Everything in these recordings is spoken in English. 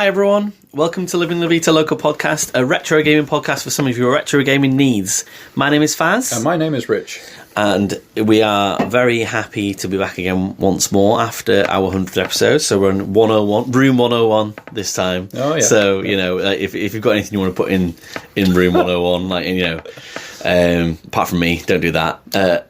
Hi everyone, welcome to Living La Vita Local Podcast, a retro gaming podcast for some of your retro gaming needs. My name is Fazz. And my name is Rich. And we are very happy to be back again once more after our 100th episode. So we're on 101, room 101 this time. Oh, yeah. So, you know, if you've got anything you want to put in room 101, like, you know, apart from me, don't do that. Damn.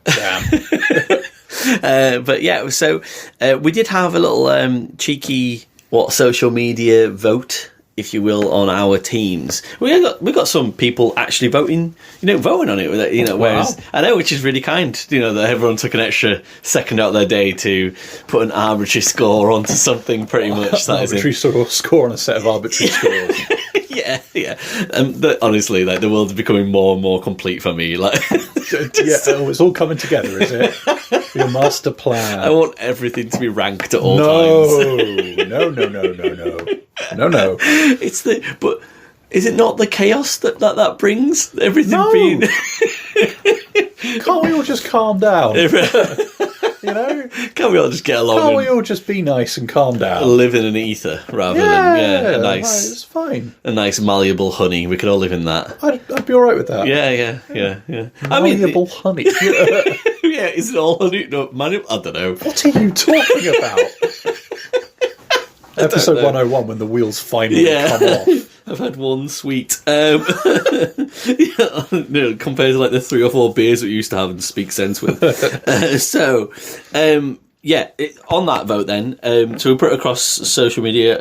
But yeah, so we did have a little cheeky social media vote, if you will, on our teams. We got some people actually voting on it. Whereas I know, which is really kind. That everyone took an extra second out of their day to put an arbitrary score onto something. Pretty much, that arbitrary score on a set of arbitrary scores. Yeah. Honestly, like, the world's becoming more and more complete for me. Like, it's all coming together, is it? Your master plan. I want everything to be ranked at all times. No. But is it not the chaos that brings everything being? Can't we all just calm down? Can't we all just get along? Can't we all just be nice and calm down? Live in an ether rather than a nice. It's fine. A nice malleable honey. We could all live in that. I'd be all right with that. Yeah. Malleable honey. Yeah, is it all honey? No, I don't know. What are you talking about? Episode 101, when the wheels finally come off. I've had one sweet. Compared to like the 3 or 4 beers that we used to have and speak sense with. On that vote then, so we put it across social media,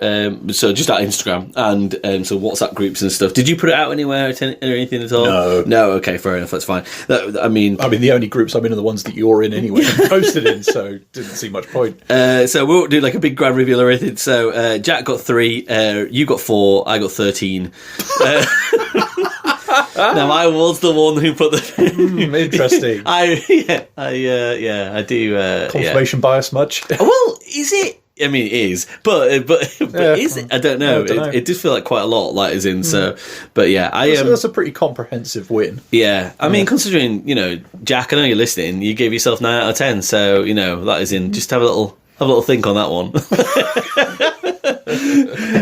so just our Instagram and so WhatsApp groups and stuff. Did you put it out anywhere or anything at all? No. Okay, fair enough. That's fine. I mean, the only groups I'm in are the ones that you're in anyway and posted in, so didn't see much point. So we won't do like a big grand reveal or anything. So Jack got 3, you got 4, I got 13. Now I was the one who put the interesting. I do. Confirmation bias much? Well, is it? I mean, it is, but is it? I don't know. It does feel like quite a lot, like, as in. So, but yeah, that's a pretty comprehensive win. Yeah, I mean, considering Jack, I know you're listening. You gave yourself 9 out of 10, so that is in. Just have a little think on that one.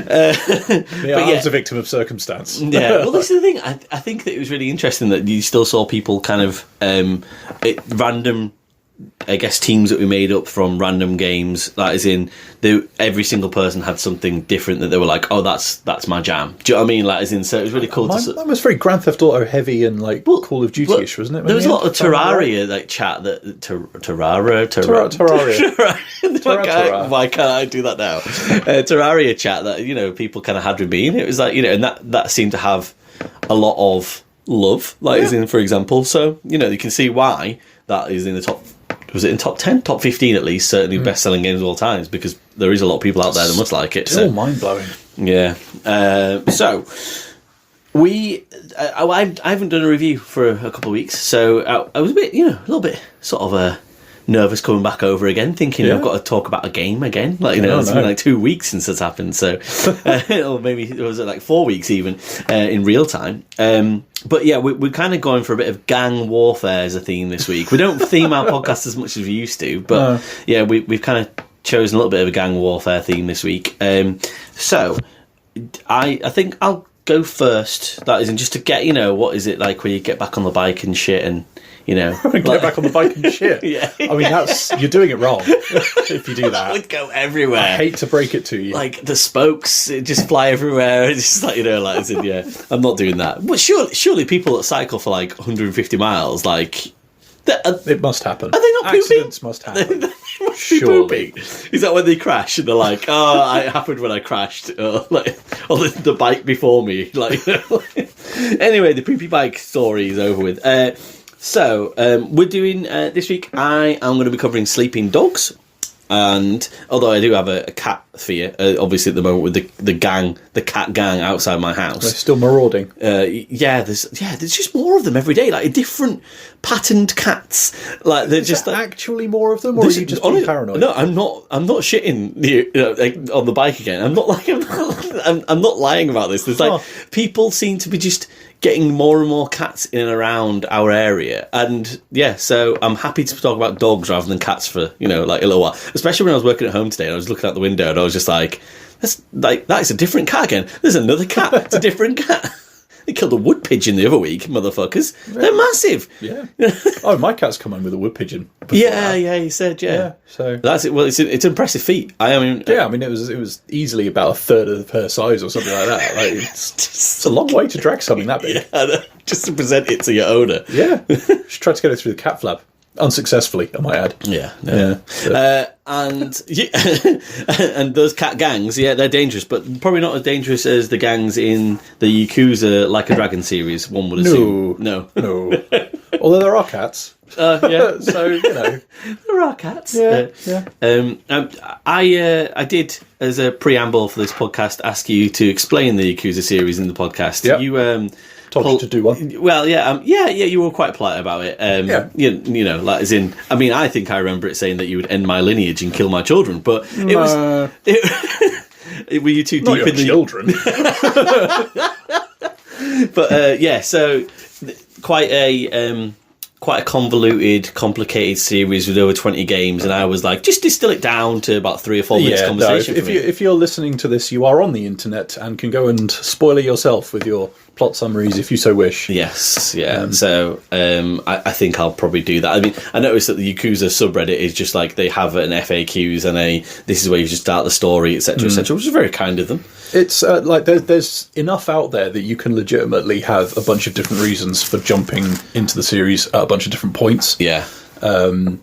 I was a victim of circumstance. Yeah, well, this is the thing. I think that it was really interesting that you still saw people kind of random, I guess, teams that we made up from random games. That is in, every single person had something different that they were like, oh, that's my jam. Do you know what I mean? Like, as in, so it was really cool. That was very Grand Theft Auto heavy and Call of Duty-ish, wasn't it? There was a lot of Terraria chat that Terraria. Why can't I do that now? Terraria chat that people kind of had with me, and it was like and that seemed to have a lot of love, as in, for example. So you can see why that is in the top. Was it in top 10? Top 15 at least, certainly best-selling games of all times, because there is a lot of people out there that must like it. It's all mind-blowing. Yeah. So, I haven't done a review for a couple of weeks, so I was a bit, a little bit sort of nervous coming back over again, thinking I've got to talk about a game again. It's been like 2 weeks since it's happened, so or maybe it was like 4 weeks even in real time. But yeah, we're kind of going for a bit of gang warfare as a theme this week. We don't theme our podcast as much as we used to, but we've kind of chosen a little bit of a gang warfare theme this week. So I think I'll go first. That isn't just to get what is it like when you get back on the bike and shit and. Get back on the bike and shit. Yeah. I mean, you're doing it wrong if you do that. That would go everywhere. I hate to break it to you. Like, the spokes just fly everywhere. It's just like, I'm not doing that. But surely people that cycle for like 150 miles, like... it must happen. Are they not pooping? Accidents must happen. They must surely. Is that when they crash and they're like, oh, it happened when I crashed? Or the bike before me. Anyway, the poopy bike story is over with. So, we're doing, this week, I am going to be covering sleeping dogs, and although I do have a cat fear, obviously at the moment with the cat gang outside my house. They're still marauding. There's just more of them every day, like different patterned cats. Like they're just actually more of them, or are you just being paranoid? No, I'm not shitting on the bike again. I'm not lying about this. There's people seem to be just getting more and more cats in and around our area, and so I'm happy to talk about dogs rather than cats for like a little while, especially when I was working at home today and I was looking out the window and I was just like, that is a different cat again. There's another cat. It's a different cat. They killed a wood pigeon the other week, motherfuckers. Yeah. They're massive. Yeah. Oh, my cat's come in with a wood pigeon. Yeah, he said, yeah. So that's it. Well, it's an impressive feat. It was easily about a third of her size or something like that. Like, it's a long way to drag something that big. Yeah, just to present it to your owner. Yeah. She tried to get it through the cat flap. Unsuccessfully, I might add. Yeah. And and those cat gangs, they're dangerous, but probably not as dangerous as the gangs in the Yakuza Like a Dragon series, one would assume. No. Although there are cats. Yeah. So, there are cats. Yeah. I did, as a preamble for this podcast, ask you to explain the Yakuza series in the podcast. Yep. You told you to do one. Well, you were quite polite about it. You know, like as in, I mean, I think I remember it saying that you would end my lineage and kill my children, but it was. Were you too Not deep your in the children? But so quite a convoluted, complicated series with over 20 games, and I was like, just distill it down to about 3 or 4 minutes conversation. No, if you're listening to this, you are on the internet and can go and spoil it yourself with your plot summaries if you so wish. Yes, yeah. So I think I'll probably do that. I mean, I noticed that the Yakuza subreddit is just like they have an FAQs and this is where you just start the story, etc., etc., which is very kind of them. It's like there's enough out there that you can legitimately have a bunch of different reasons for jumping into the series at a bunch of different points. Yeah. So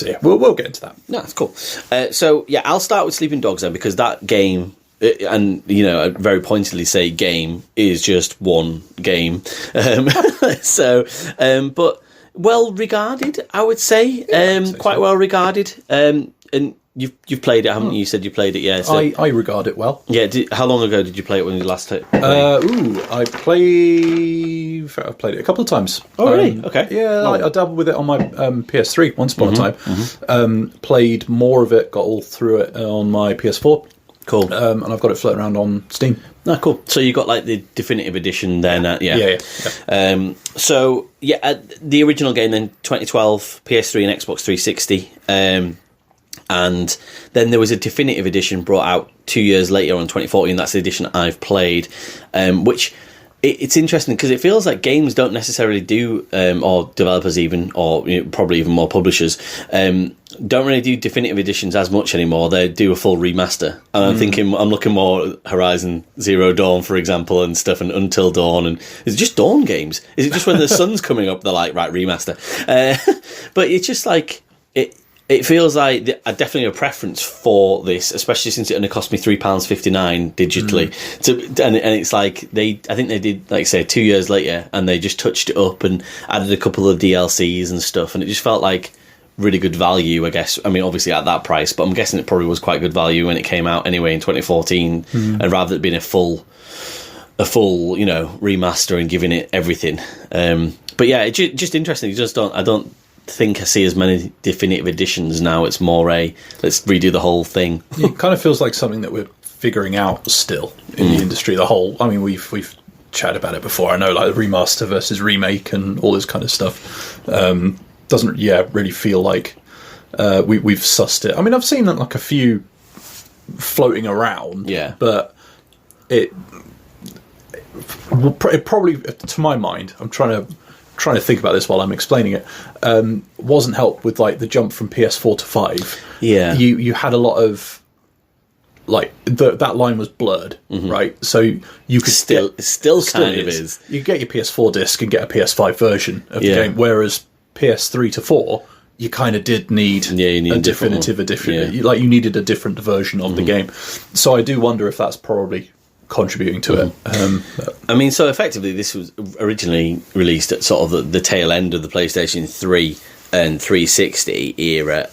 yeah, we'll get into that. No, that's cool. I'll start with Sleeping Dogs then, because that game, and I very pointedly say game, is just one game. But well regarded, I would say. Quite well regarded. And you've played it, haven't you? You said you played it, yeah. So, I regard it well. Yeah. How long ago did you play it when you last played? I've played it a couple of times. Oh, really? Okay. Yeah, I dabbled with it on my PS3 once upon a time. Played more of it, got all through it on my PS4. Cool. And I've got it floating around on Steam. Oh, cool. So you got like the definitive edition then? Yeah. The original game then, 2012, PS3 and Xbox 360. And then there was a definitive edition brought out 2 years later on 2014. That's the edition I've played, which it's interesting because it feels like games don't necessarily do, or developers even, or probably even more publishers, don't really do definitive editions as much anymore. They do a full remaster. And I'm looking more at Horizon Zero Dawn, for example, and stuff, and Until Dawn. And is it just Dawn games? Is it just when the sun's coming up, they're like, right, remaster? But it's just like... It feels like definitely a preference for this, especially since it only cost me £3.59 digitally. And it's like I think they did, like say, 2 years later, and they just touched it up and added a couple of DLCs and stuff, and it just felt like really good value, I guess. I mean, obviously at that price, but I'm guessing it probably was quite good value when it came out anyway in 2014. And rather than being a full remaster and giving it everything. But yeah, it's just interesting. I don't think I see as many definitive editions now. It's more let's redo the whole thing. It kind of feels like something that we're figuring out still in the industry. The whole, I mean, we've chatted about it before. I know, like the remaster versus remake and all this kind of stuff. Doesn't really feel like we've sussed it. I mean, I've seen like a few floating around, but it probably, to my mind, I'm trying to think about this while I'm explaining it, wasn't helped with like the jump from PS4 to 5. Yeah. You had a lot of like that line was blurred, right? So you could still kind of is. You get your PS4 disc and get a PS5 version of the game, whereas PS3 to 4 you kind of did need, you need a definitive edition. Like you needed a different version of the game. So I do wonder if that's probably contributing to it. I mean, so effectively this was originally released at sort of the tail end of the PlayStation 3 and 360 era,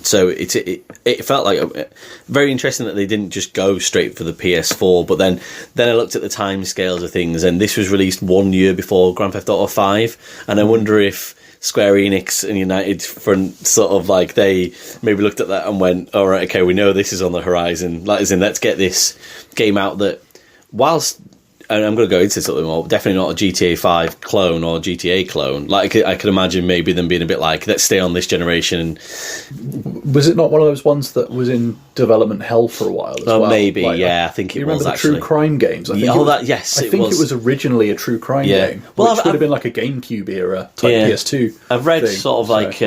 so it felt like very interesting that they didn't just go straight for the PS4, but then I looked at the time scales of things, and this was released 1 year before Grand Theft Auto 5, and I wonder if Square Enix and United Front sort of like they maybe looked at that and went, all right, okay, we know this is on the horizon, like as in let's get this game out that, whilst and I'm going to go into this a little more, definitely not a GTA 5 clone or GTA clone. Like, I could imagine maybe them being a bit like, let's stay on this generation. Was it not one of those ones that was in development hell for a while as well? Maybe, like, yeah, I think it was, remember the actually. true crime games? I think Yes, I think it was originally a true crime game, well, which would have been like a GameCube era type PS2 I've read thing, sort of like...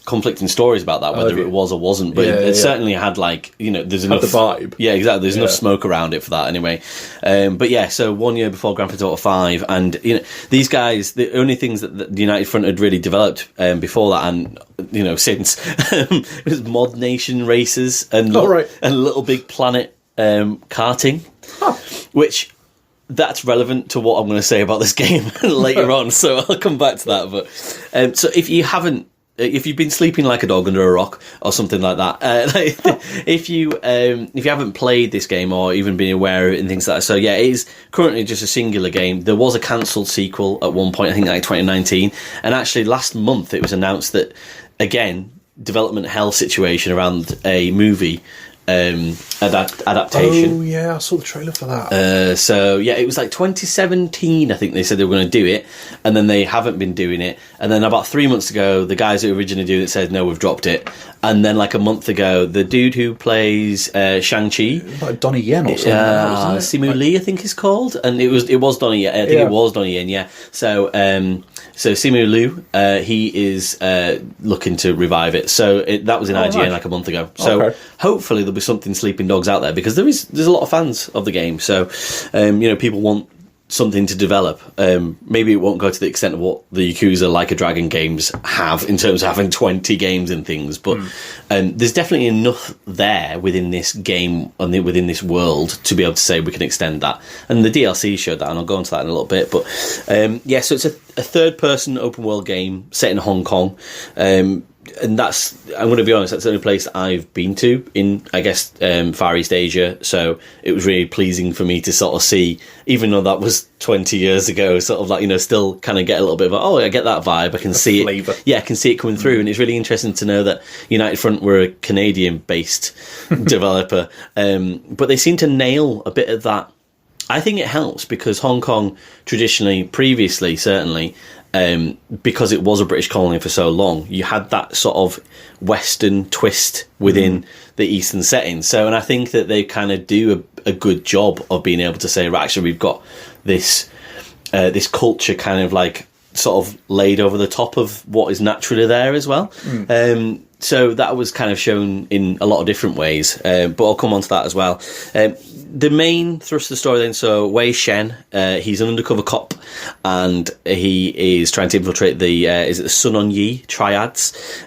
conflicting stories about that, whether it was or wasn't, but it certainly had, like, there's enough the vibe. Yeah, exactly. There's enough smoke around it for that anyway. But yeah, so 1 year before Grand Theft Auto 5, and these guys, the only things that the United Front had really developed before that, and since, it was Mod Nation races and and Little Big Planet karting, which. That's relevant to what I'm going to say about this game later on, so I'll come back to that. But so if you've been sleeping like a dog under a rock or something like that, if you haven't played this game or even been aware of it and things like that, so yeah, it is currently just a singular game. There was a cancelled sequel at one point, I think like 2019, and actually last month it was announced that, again, development hell situation around a movie adaptation. Oh yeah, I saw the trailer for that. So yeah, it was like 2017. I think they said they were going to do it, and then they haven't been doing it. And then about 3 months ago, the guys who originally did it said no, we've dropped it. And then like a month ago, the dude who plays Shang-Chi, like Donnie Yen or something, Simu Lee, I think he's called, and it was Donnie Yen. I think it was Donnie Yen. Yeah. So Simu Liu, he is looking to revive it. So that was in IGN like a month ago. So hopefully there'll be something sleeping dogs out there, because there's a lot of fans of the game. So people want something to develop. Maybe it won't go to the extent of what the Yakuza Like A Dragon games have in terms of having 20 games and things, but there's definitely enough there within this game and within this world to be able to say we can extend that. And the DLC showed that, and I'll go into that in a little bit. But so it's a third-person open-world game set in Hong Kong. And that's, I'm going to be honest, that's the only place that I've been to in, I guess, Far East Asia. So it was really pleasing for me to sort of see, even though that was 20 years ago, sort of like, still kind of get a little bit of, I get that vibe. I can see flavour. it. Yeah, I can see it coming through. And it's really interesting to know that United Front were a Canadian-based developer. But they seem to nail a bit of that. I think it helps because Hong Kong traditionally, previously, certainly, because it was a British colony for so long, you had that sort of Western twist within the Eastern setting. So, and I think that they kind of do a good job of being able to say, right, actually, we've got this culture kind of like sort of laid over the top of what is naturally there as well. So that was kind of shown in a lot of different ways, but I'll come on to that as well. The main thrust of the story then, so Wei Shen, he's an undercover cop, and he is trying to infiltrate the Sun On Yi Triads.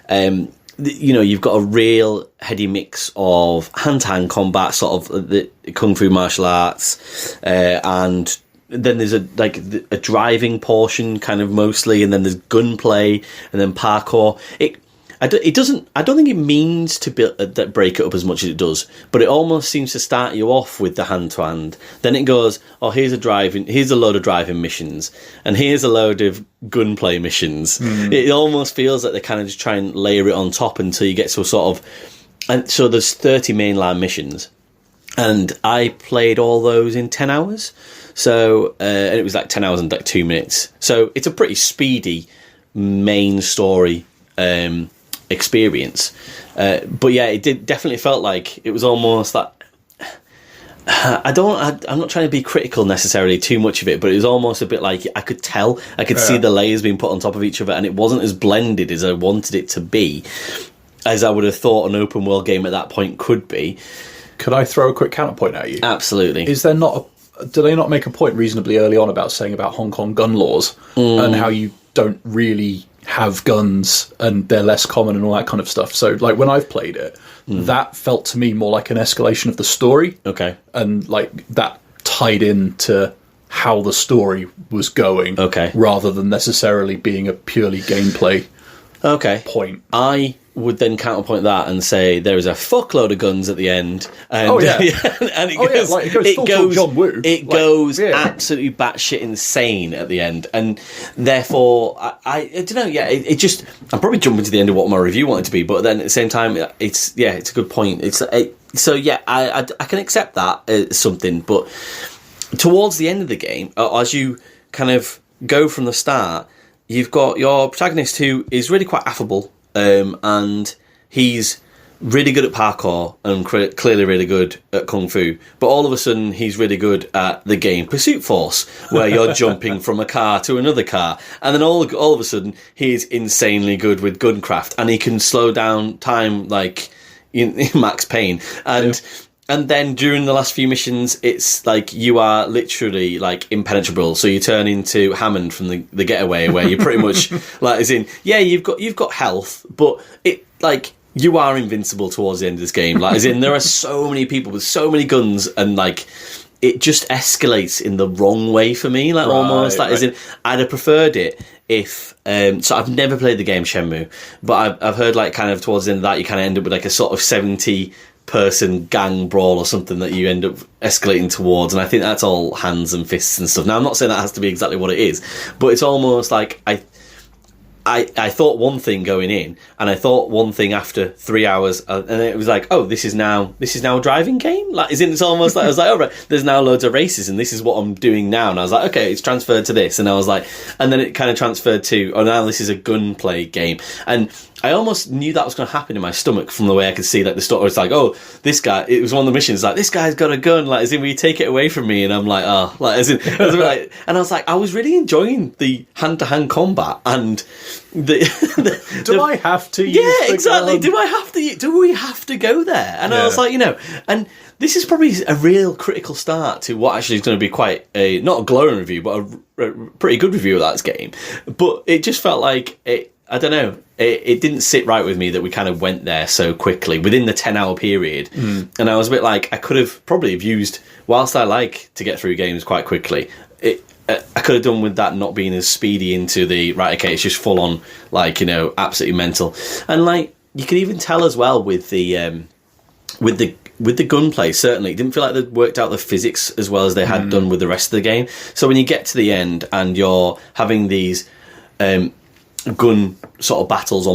You've got a real heady mix of hand-to-hand combat, sort of the kung fu martial arts, and then there's a driving portion, kind of mostly, and then there's gunplay, and then parkour. I don't think it means to break it up as much as it does, but it almost seems to start you off with the hand-to-hand. Then it goes, here's a load of driving missions, and here's a load of gunplay missions. It almost feels like they kind of just try and layer it on top until you get to a sort of... And so there's 30 mainline missions, and I played all those in 10 hours. So, and it was like 10 hours and like 2 minutes. So it's a pretty speedy main story experience, but yeah, it definitely felt like it was almost that. I'm not trying to be critical necessarily too much of it, but it was almost a bit like I could see the layers being put on top of each other, and it wasn't as blended as I wanted it to be, as I would have thought an open world game at that point could be. Could I throw a quick counterpoint at you? Absolutely. Is there not do they not make a point reasonably early on about saying about Hong Kong gun laws and how you don't really have guns and they're less common and all that kind of stuff? So like when I've played it, that felt to me more like an escalation of the story. Okay. And like that tied into how the story was going. Okay. Rather than necessarily being a purely gameplay point. I would then counterpoint that and say there is a fuckload of guns at the end. And, and it goes John Woo. It goes absolutely batshit insane at the end, and therefore I don't know. Yeah, it just I'm probably jumping to the end of what my review wanted to be, but then at the same time, it's a good point. I can accept that as something, but towards the end of the game, as you kind of go from the start, you've got your protagonist who is really quite affable, and he's really good at parkour and clearly really good at kung fu. But all of a sudden, he's really good at the game Pursuit Force, where you're jumping from a car to another car. And then all of a sudden, he's insanely good with guncraft, and he can slow down time like in Max Payne. And then during the last few missions, it's like you are literally like impenetrable. So you turn into Hammond from the Getaway, where you're pretty much like, as in, yeah, you've got health, but it like you are invincible towards the end of this game. Like, as in, there are so many people with so many guns, and like it just escalates in the wrong way for me. Like almost like, as in, I'd have preferred it if. So I've never played the game Shenmue, but I've heard like kind of towards the end of that, you kind of end up with like a sort of 70-person gang brawl or something that you end up escalating towards, and I think that's all hands and fists and stuff. Now, I'm not saying that has to be exactly what it is, but it's almost like I thought one thing going in, and I thought one thing after 3 hours, and it was like, oh, this is now a driving game. Like, it's almost like I was like, oh right, there's now loads of races, and this is what I'm doing now. And I was like, okay, it's transferred to this, and I was like, and then it kind of transferred to, oh, now this is a gunplay game, and I almost knew that was going to happen in my stomach from the way I could see like the story. It's like, oh, this guy. It was one of the missions. Like, this guy's got a gun. Like, as in, will you take it away from me? And I'm like, oh, like, as in, like, and I was like, I was really enjoying the hand-to-hand combat and the. Do I have to? Yeah, exactly. Gun? Do we have to go there? And I was like, and this is probably a real critical start to what actually is going to be quite a not a glowing review, but a pretty good review of that game. But it just felt like it. I don't know. It didn't sit right with me that we kind of went there so quickly within the 10-hour period. And I was a bit like, I could have probably used, whilst I like to get through games quite quickly, I could have done with that not being as speedy into the, right, okay, it's just full on, like, absolutely mental. And like, you can even tell as well with the gunplay, certainly, it didn't feel like they'd worked out the physics as well as they had done with the rest of the game. So when you get to the end and you're having these gun sort of battles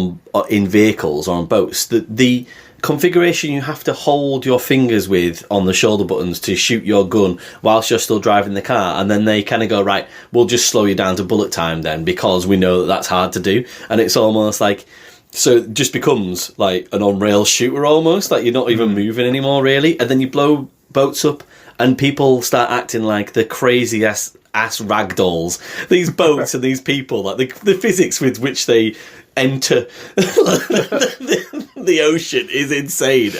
in vehicles or on boats, the configuration you have to hold your fingers with on the shoulder buttons to shoot your gun whilst you're still driving the car, and then they kind of go, right, we'll just slow you down to bullet time then, because we know that that's hard to do. And it's almost like, so it just becomes like an on-rail shooter almost, like you're not even moving anymore really, and then you blow boats up and people start acting like the crazy ass ragdolls, these boats and these people, like the physics with which they enter the ocean is insane.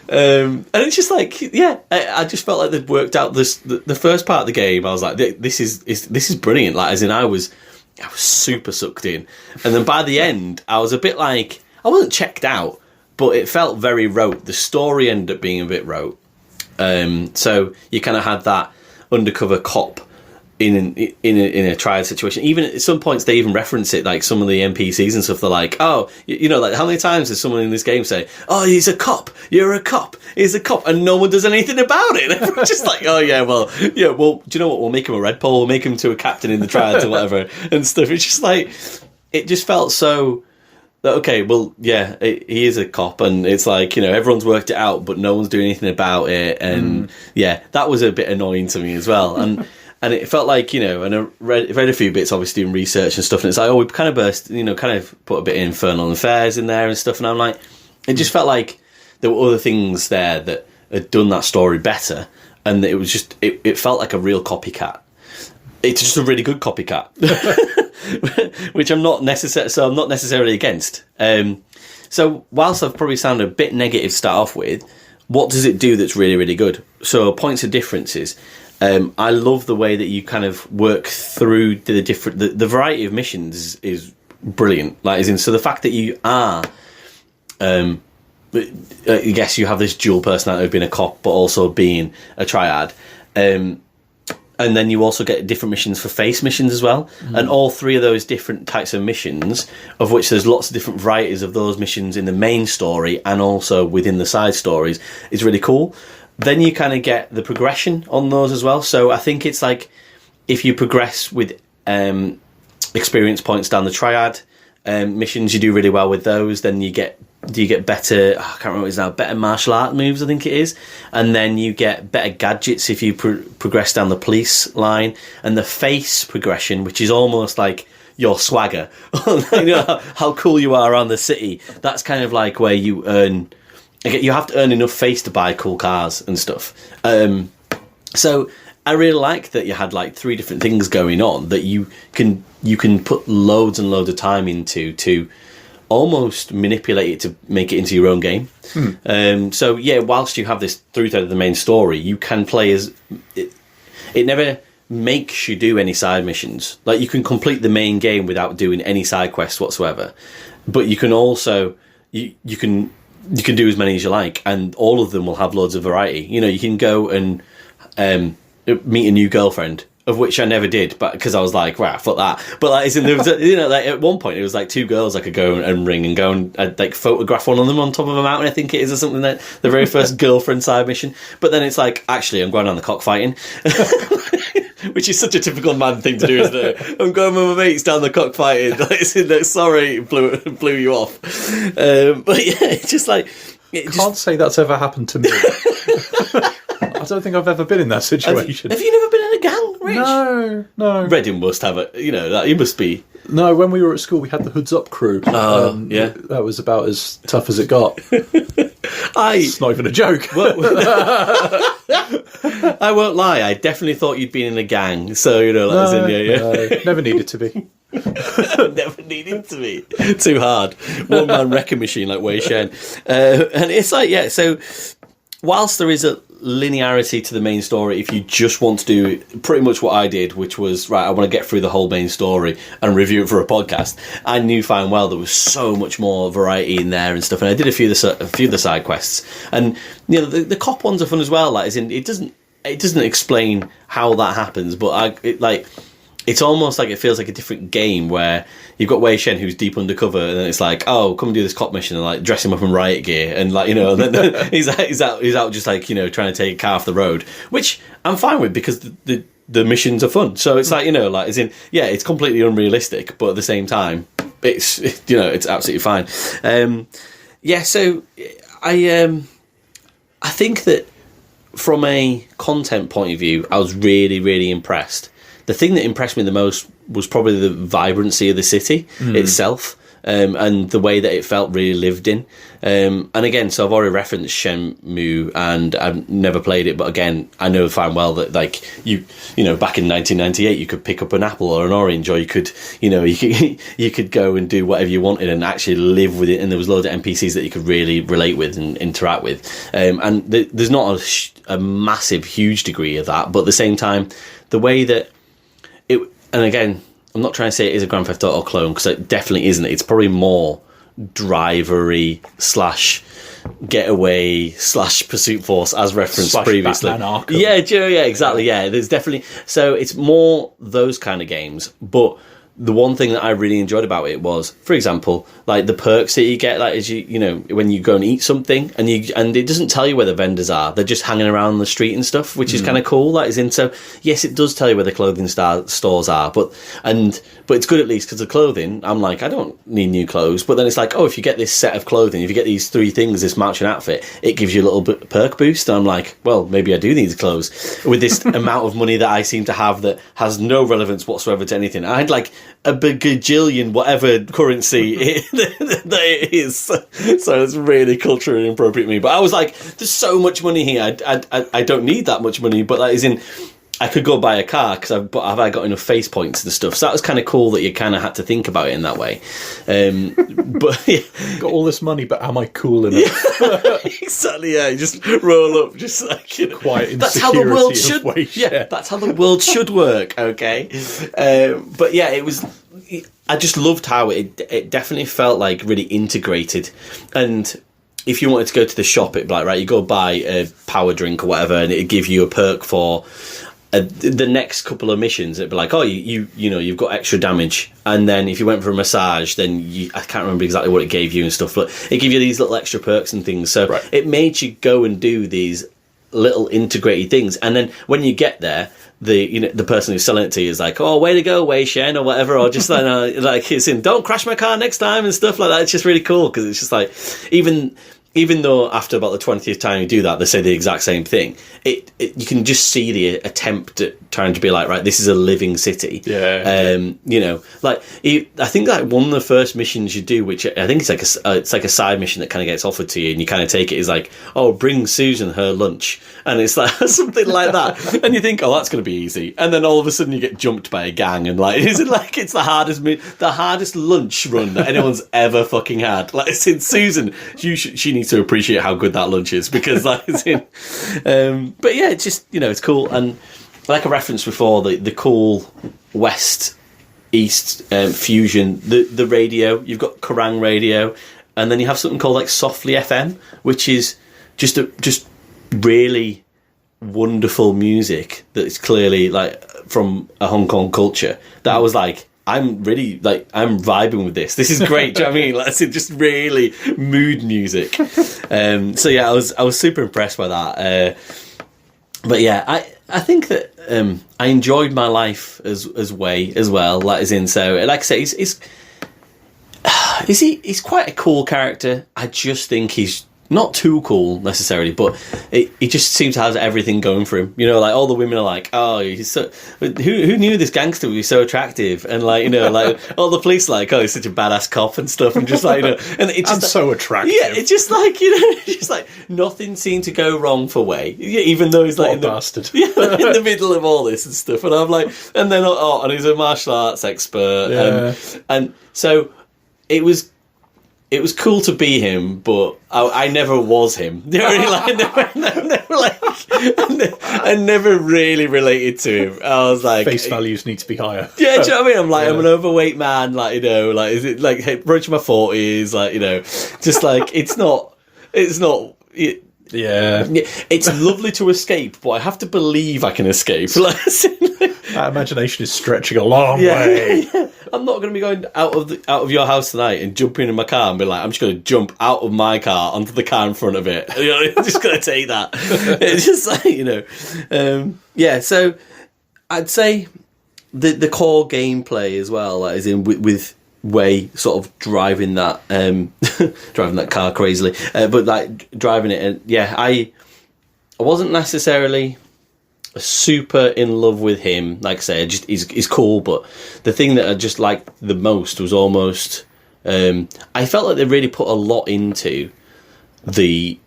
And it's just like, yeah, I just felt like they'd worked out this. The first part of the game, I was like, this is brilliant. Like, as in, I was super sucked in, and then by the end, I was a bit like, I wasn't checked out, but it felt very rote. The story ended up being a bit rote. So you kind of had that undercover cop in a triad situation. Even at some points, they even reference it, like some of the NPCs and stuff. They're like, "Oh, like how many times does someone in this game say, 'Oh, he's a cop. You're a cop. He's a cop,' and no one does anything about it?" And we're just like, "Oh yeah, well, do you know what? We'll make him a red pole. We'll make him to a captain in the triads or whatever and stuff." It's just like, it just felt so. Okay, well, yeah, he is a cop, and it's like, everyone's worked it out, but no one's doing anything about it, and yeah, that was a bit annoying to me as well, and it felt like, and I read a few bits, obviously doing research and stuff, and it's like, oh, we kind of put a bit of Infernal Affairs in there and stuff, and I'm like, it just felt like there were other things there that had done that story better, and it was just, it felt like a real copycat. It's just a really good copycat, which I'm not necessarily against. So whilst I've probably sounded a bit negative to start off with, what does it do that's really, really good? So points of differences. I love the way that you kind of work through the variety of missions is brilliant. Like, as in, so the fact that you are, I guess you have this dual personality of being a cop, but also being a triad. And then you also get different missions for face missions as well. And all three of those different types of missions, of which there's lots of different varieties of those missions in the main story and also within the side stories, is really cool. Then you kind of get the progression on those as well. So I think it's like, if you progress with experience points down the triad missions, you do really well with those. Then you get you get better, I can't remember what it is now, better martial art moves, I think it is. And then you get better gadgets if you progress down the police line. And the face progression, which is almost like your swagger, you know, how cool you are around the city. That's kind of like where you earn, you have to earn enough face to buy cool cars and stuff. So I really like that you had like 3 different things going on that you can put loads and loads of time into to almost manipulate it to make it into your own game. So yeah, whilst you have this through thread of the main story, you can play as it never makes you do any side missions. Like, you can complete the main game without doing any side quests whatsoever, but you can also you can do as many as you like, and all of them will have loads of variety. You know, you can go and meet a new girlfriend, of which I never did, but because I was like, wow, fuck that. But like, there was you know, like at one point it was like 2 girls I could go and ring and go and like photograph one of them on top of a mountain, I think it is, or something, that the very first girlfriend side mission. But then it's like, actually, I'm going on the cockfighting. Which is such a typical man thing to do, isn't it? I'm going with my mates down the cockfighting. Like, sorry, blew you off. But yeah, it's just like... Can't say that's ever happened to me. I don't think I've ever been in that situation. Have you never been in a gang, Rich? No. Reading must have it. You know, that you must be... No, when we were at school, we had the Hoods Up crew. Yeah. That was about as tough as it got. It's not even a joke. I won't lie, I definitely thought you'd been in a gang. So, you know, like, no, never needed to be. Never needed to be. Too hard. One man wrecking machine like Wei Shen. And it's like, yeah, so whilst there is a linearity to the main story, if you just want to do pretty much what I did, which was, right, I want to get through the whole main story and review it for a podcast, I knew fine well there was so much more variety in there and stuff, and I did a few of the side quests, and you know, the cop ones are fun as well. Like, as in, it doesn't explain how that happens, but it's almost like it feels like a different game where you've got Wei Shen who's deep undercover, and then it's like, oh, come and do this cop mission, and like dress him up in riot gear, and like, you know, and then he's out just like, you know, trying to take a car off the road, which I'm fine with because the missions are fun. So it's like, you know, like, as in, yeah, it's completely unrealistic, but at the same time, it's, you know, it's absolutely fine. Yeah, so I think that from a content point of view, I was really, really impressed. The thing that impressed me the most was probably the vibrancy of the city itself, and the way that it felt really lived in. And again, so I've already referenced Shenmue, and I've never played it, but again, I know fine well that, like, you know, back in 1998, you could pick up an apple or an orange, or you could go and do whatever you wanted and actually live with it, and there was loads of NPCs that you could really relate with and interact with. And there's not a massive, huge degree of that, but at the same time, the way that it, and again, I'm not trying to say it is a Grand Theft Auto clone, because it definitely isn't. It's probably more drivery / getaway / pursuit force, as referenced previously. Yeah, exactly. Yeah, there's definitely, so it's more those kind of games. But the one thing that I really enjoyed about it was, for example, like the perks that you get, like, as you know, when you go and eat something, and it doesn't tell you where the vendors are; they're just hanging around the street and stuff, which is kind of cool. Like, as in, so yes, it does tell you where the clothing stores are, but it's good at least, because the clothing, I'm like, I don't need new clothes, but then it's like, oh, if you get this set of clothing, if you get these 3 things, this matching outfit, it gives you a little bit perk boost. And I'm like, well, maybe I do need the clothes with this amount of money that I seem to have that has no relevance whatsoever to anything. I had like a bajillion whatever currency that it is, so it's really culturally inappropriate to me. But I was like, there's so much money here, I don't need that much money, but that is in, I could go buy a car, because have I got enough face points and stuff? So that was kind of cool that you kind of had to think about it in that way. But yeah. Got all this money, but am I cool enough? Yeah, exactly. Yeah, you just roll up, just like, you know, quiet insecurity. That's how the world should. Yeah, that's how the world should work. Okay, but yeah, it was. I just loved how it definitely felt like really integrated. And if you wanted to go to the shop, it'd be like, right, you go buy a power drink or whatever, and it'd give you a perk for the next couple of missions. It'd be like, oh, you know, you've got extra damage. And then if you went for a massage, then I can't remember exactly what it gave you and stuff, but it gave you these little extra perks and things. So It made you go and do these little integrated things. And then when you get there, the person who's selling it to you is like, oh, way to go, Wei Shen, or whatever, or just like it's in, don't crash my car next time and stuff like that. It's just really cool because it's just like, even though after about the 20th time you do that, they say the exact same thing, you can just see the attempt at trying to be like, right, this is a living city. Yeah. Like I think like one of the first missions you do, which I think it's like a side mission that kind of gets offered to you, and you kind of take it as like, oh, bring Susan her lunch, and it's like something like that, and you think, oh, that's going to be easy, and then all of a sudden you get jumped by a gang, and like it's the hardest lunch run that anyone's ever fucking had. Like, since Susan, she needs to appreciate how good that lunch is, because like it's in. But yeah, it's just, it's cool, and like I referenced before, the cool West East fusion, the radio. You've got Kerrang radio, and then you have something called like Softly FM, which is just really wonderful music that is clearly like from a Hong Kong culture. That I was like, I'm really like, I'm vibing with this. This is great. Do you know what I mean? Like, it's just really mood music. So yeah, I was super impressed by that. But yeah, I think that I enjoyed my life as Wei as well. Like, as in, so like I say, he's quite a cool character. I just think he's not too cool necessarily, but he just seems to have everything going for him. Like all the women are like, oh, he's so. Who knew this gangster would be so attractive? And like, like all the police are like, oh, he's such a badass cop and stuff, and just like, and it's just so attractive. Yeah, it's just like just like nothing seemed to go wrong for Wei, even though he's like in bastard. In the middle of all this and stuff. And I'm like, and then and he's a martial arts expert, and so it was cool to be him, but I never was him. I never really related to him. I was like, face values need to be higher. Yeah, do you know what I mean? I'm like, I'm an overweight man, like, like, is it like approaching my 40s, like, just like it's not. Yeah, it's lovely to escape, but I have to believe I can escape. That imagination is stretching a long way. Yeah. I'm not going to be going out of your house tonight and jumping in my car and be like, I'm just going to jump out of my car onto the car in front of it. I'm just going to take that. It's just like, yeah. So I'd say the core gameplay as well, like, is in with Wei sort of driving that car crazily, but like driving it, and yeah, I wasn't necessarily super in love with him. Like I say, he's cool, but the thing that I just liked the most was almost I felt like they really put a lot into the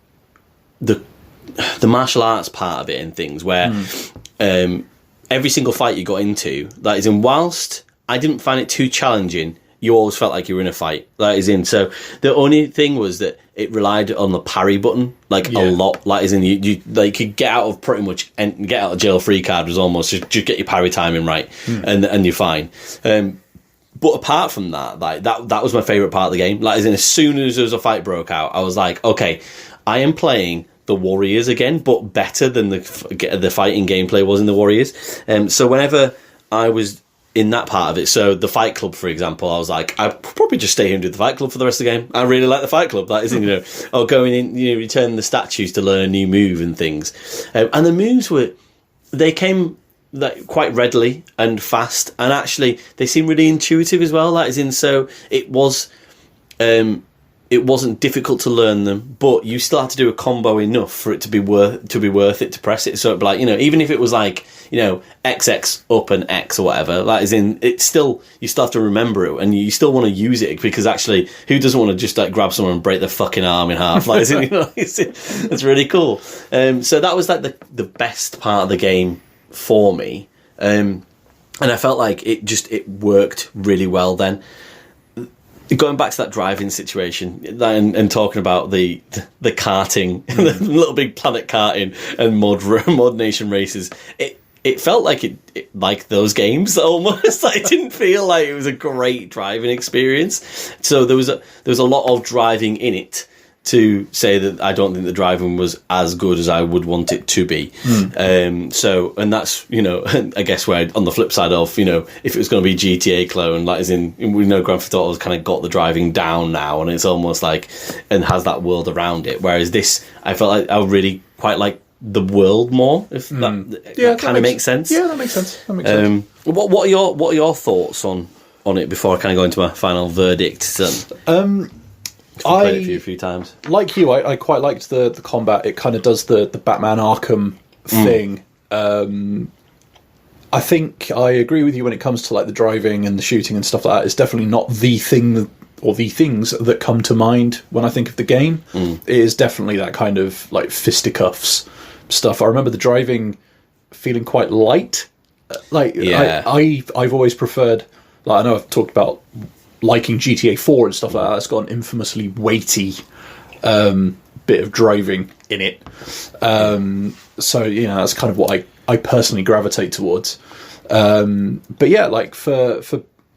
martial arts part of it and things, where every single fight you got into, that is in, whilst I didn't find it too challenging, you always felt like you were in a fight. That is in. So the only thing was that it relied on the parry button, like a lot. Like, as in, you like, could get out of pretty much, and get out of jail free card was almost just get your parry timing right, and you're fine. But apart from that, like that was my favourite part of the game. Like, as in, as soon as there was a fight broke out, I was like, okay, I am playing the Warriors again, but better than the fighting gameplay was in the Warriors. So whenever I was in that part of it, so the Fight Club, for example, I was like, I'd probably just stay here and do the Fight Club for the rest of the game. I really like the Fight Club. That is, or going in, returning the statues to learn a new move and things. And the moves they came like quite readily and fast, and actually they seem really intuitive as well. That is in, so it wasn't difficult to learn them, but you still had to do a combo enough for it to be worth it to press it. So it'd be like, even if it was like, XX up and X or whatever, that is in, it's still, you still have to remember it, and you still want to use it, because actually, who doesn't want to just like grab someone and break their fucking arm in half? Like, it's really cool. So that was like the best part of the game for me. And I felt like it worked really well then. Going back to that driving situation and talking about the karting, the Little Big Planet karting and mod nation races, it felt like it like those games almost. Like, it didn't feel like it was a great driving experience. So there was a lot of driving in it, to say that I don't think the driving was as good as I would want it to be. So, and that's, I guess where, on the flip side of, if it was going to be GTA clone, like, as in, we know Grand Theft Auto's kind of got the driving down now, and it's almost like, and has that world around it. Whereas this, I felt like I really quite like the world more. If that kind of makes sense. Yeah, that makes sense. What are your thoughts on it before I kind of go into my final verdict? I played it for you a few times. Like you, I quite liked the combat. It kind of does the Batman Arkham thing. I think I agree with you when it comes to like the driving and the shooting and stuff like that. It's definitely not the thing or the things that come to mind when I think of the game. It is definitely that kind of like fisticuffs stuff. I remember the driving feeling quite light. I've always preferred. Like I know I've talked about liking GTA 4 and stuff like that. It's got an infamously weighty bit of driving in it. So that's kind of what I personally gravitate towards. But yeah, like for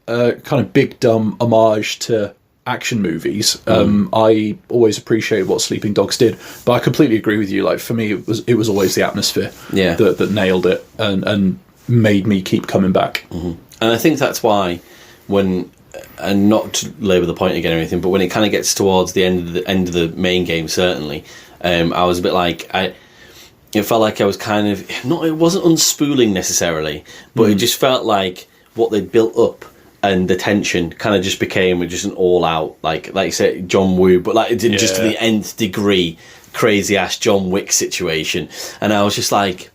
kind of big dumb homage to action movies, I always appreciate what Sleeping Dogs did. But I completely agree with you. Like for me, it was always the atmosphere that nailed it and made me keep coming back. And I think that's why and not to labour the point again or anything, but when it kind of gets towards the end of the main game, certainly, I was a bit like it felt like I was kind of it wasn't unspooling necessarily, but it just felt like what they'd built up and the tension kind of just became just an all-out like you said, John Woo, but like just to the nth degree, crazy ass John Wick situation, and I was just like,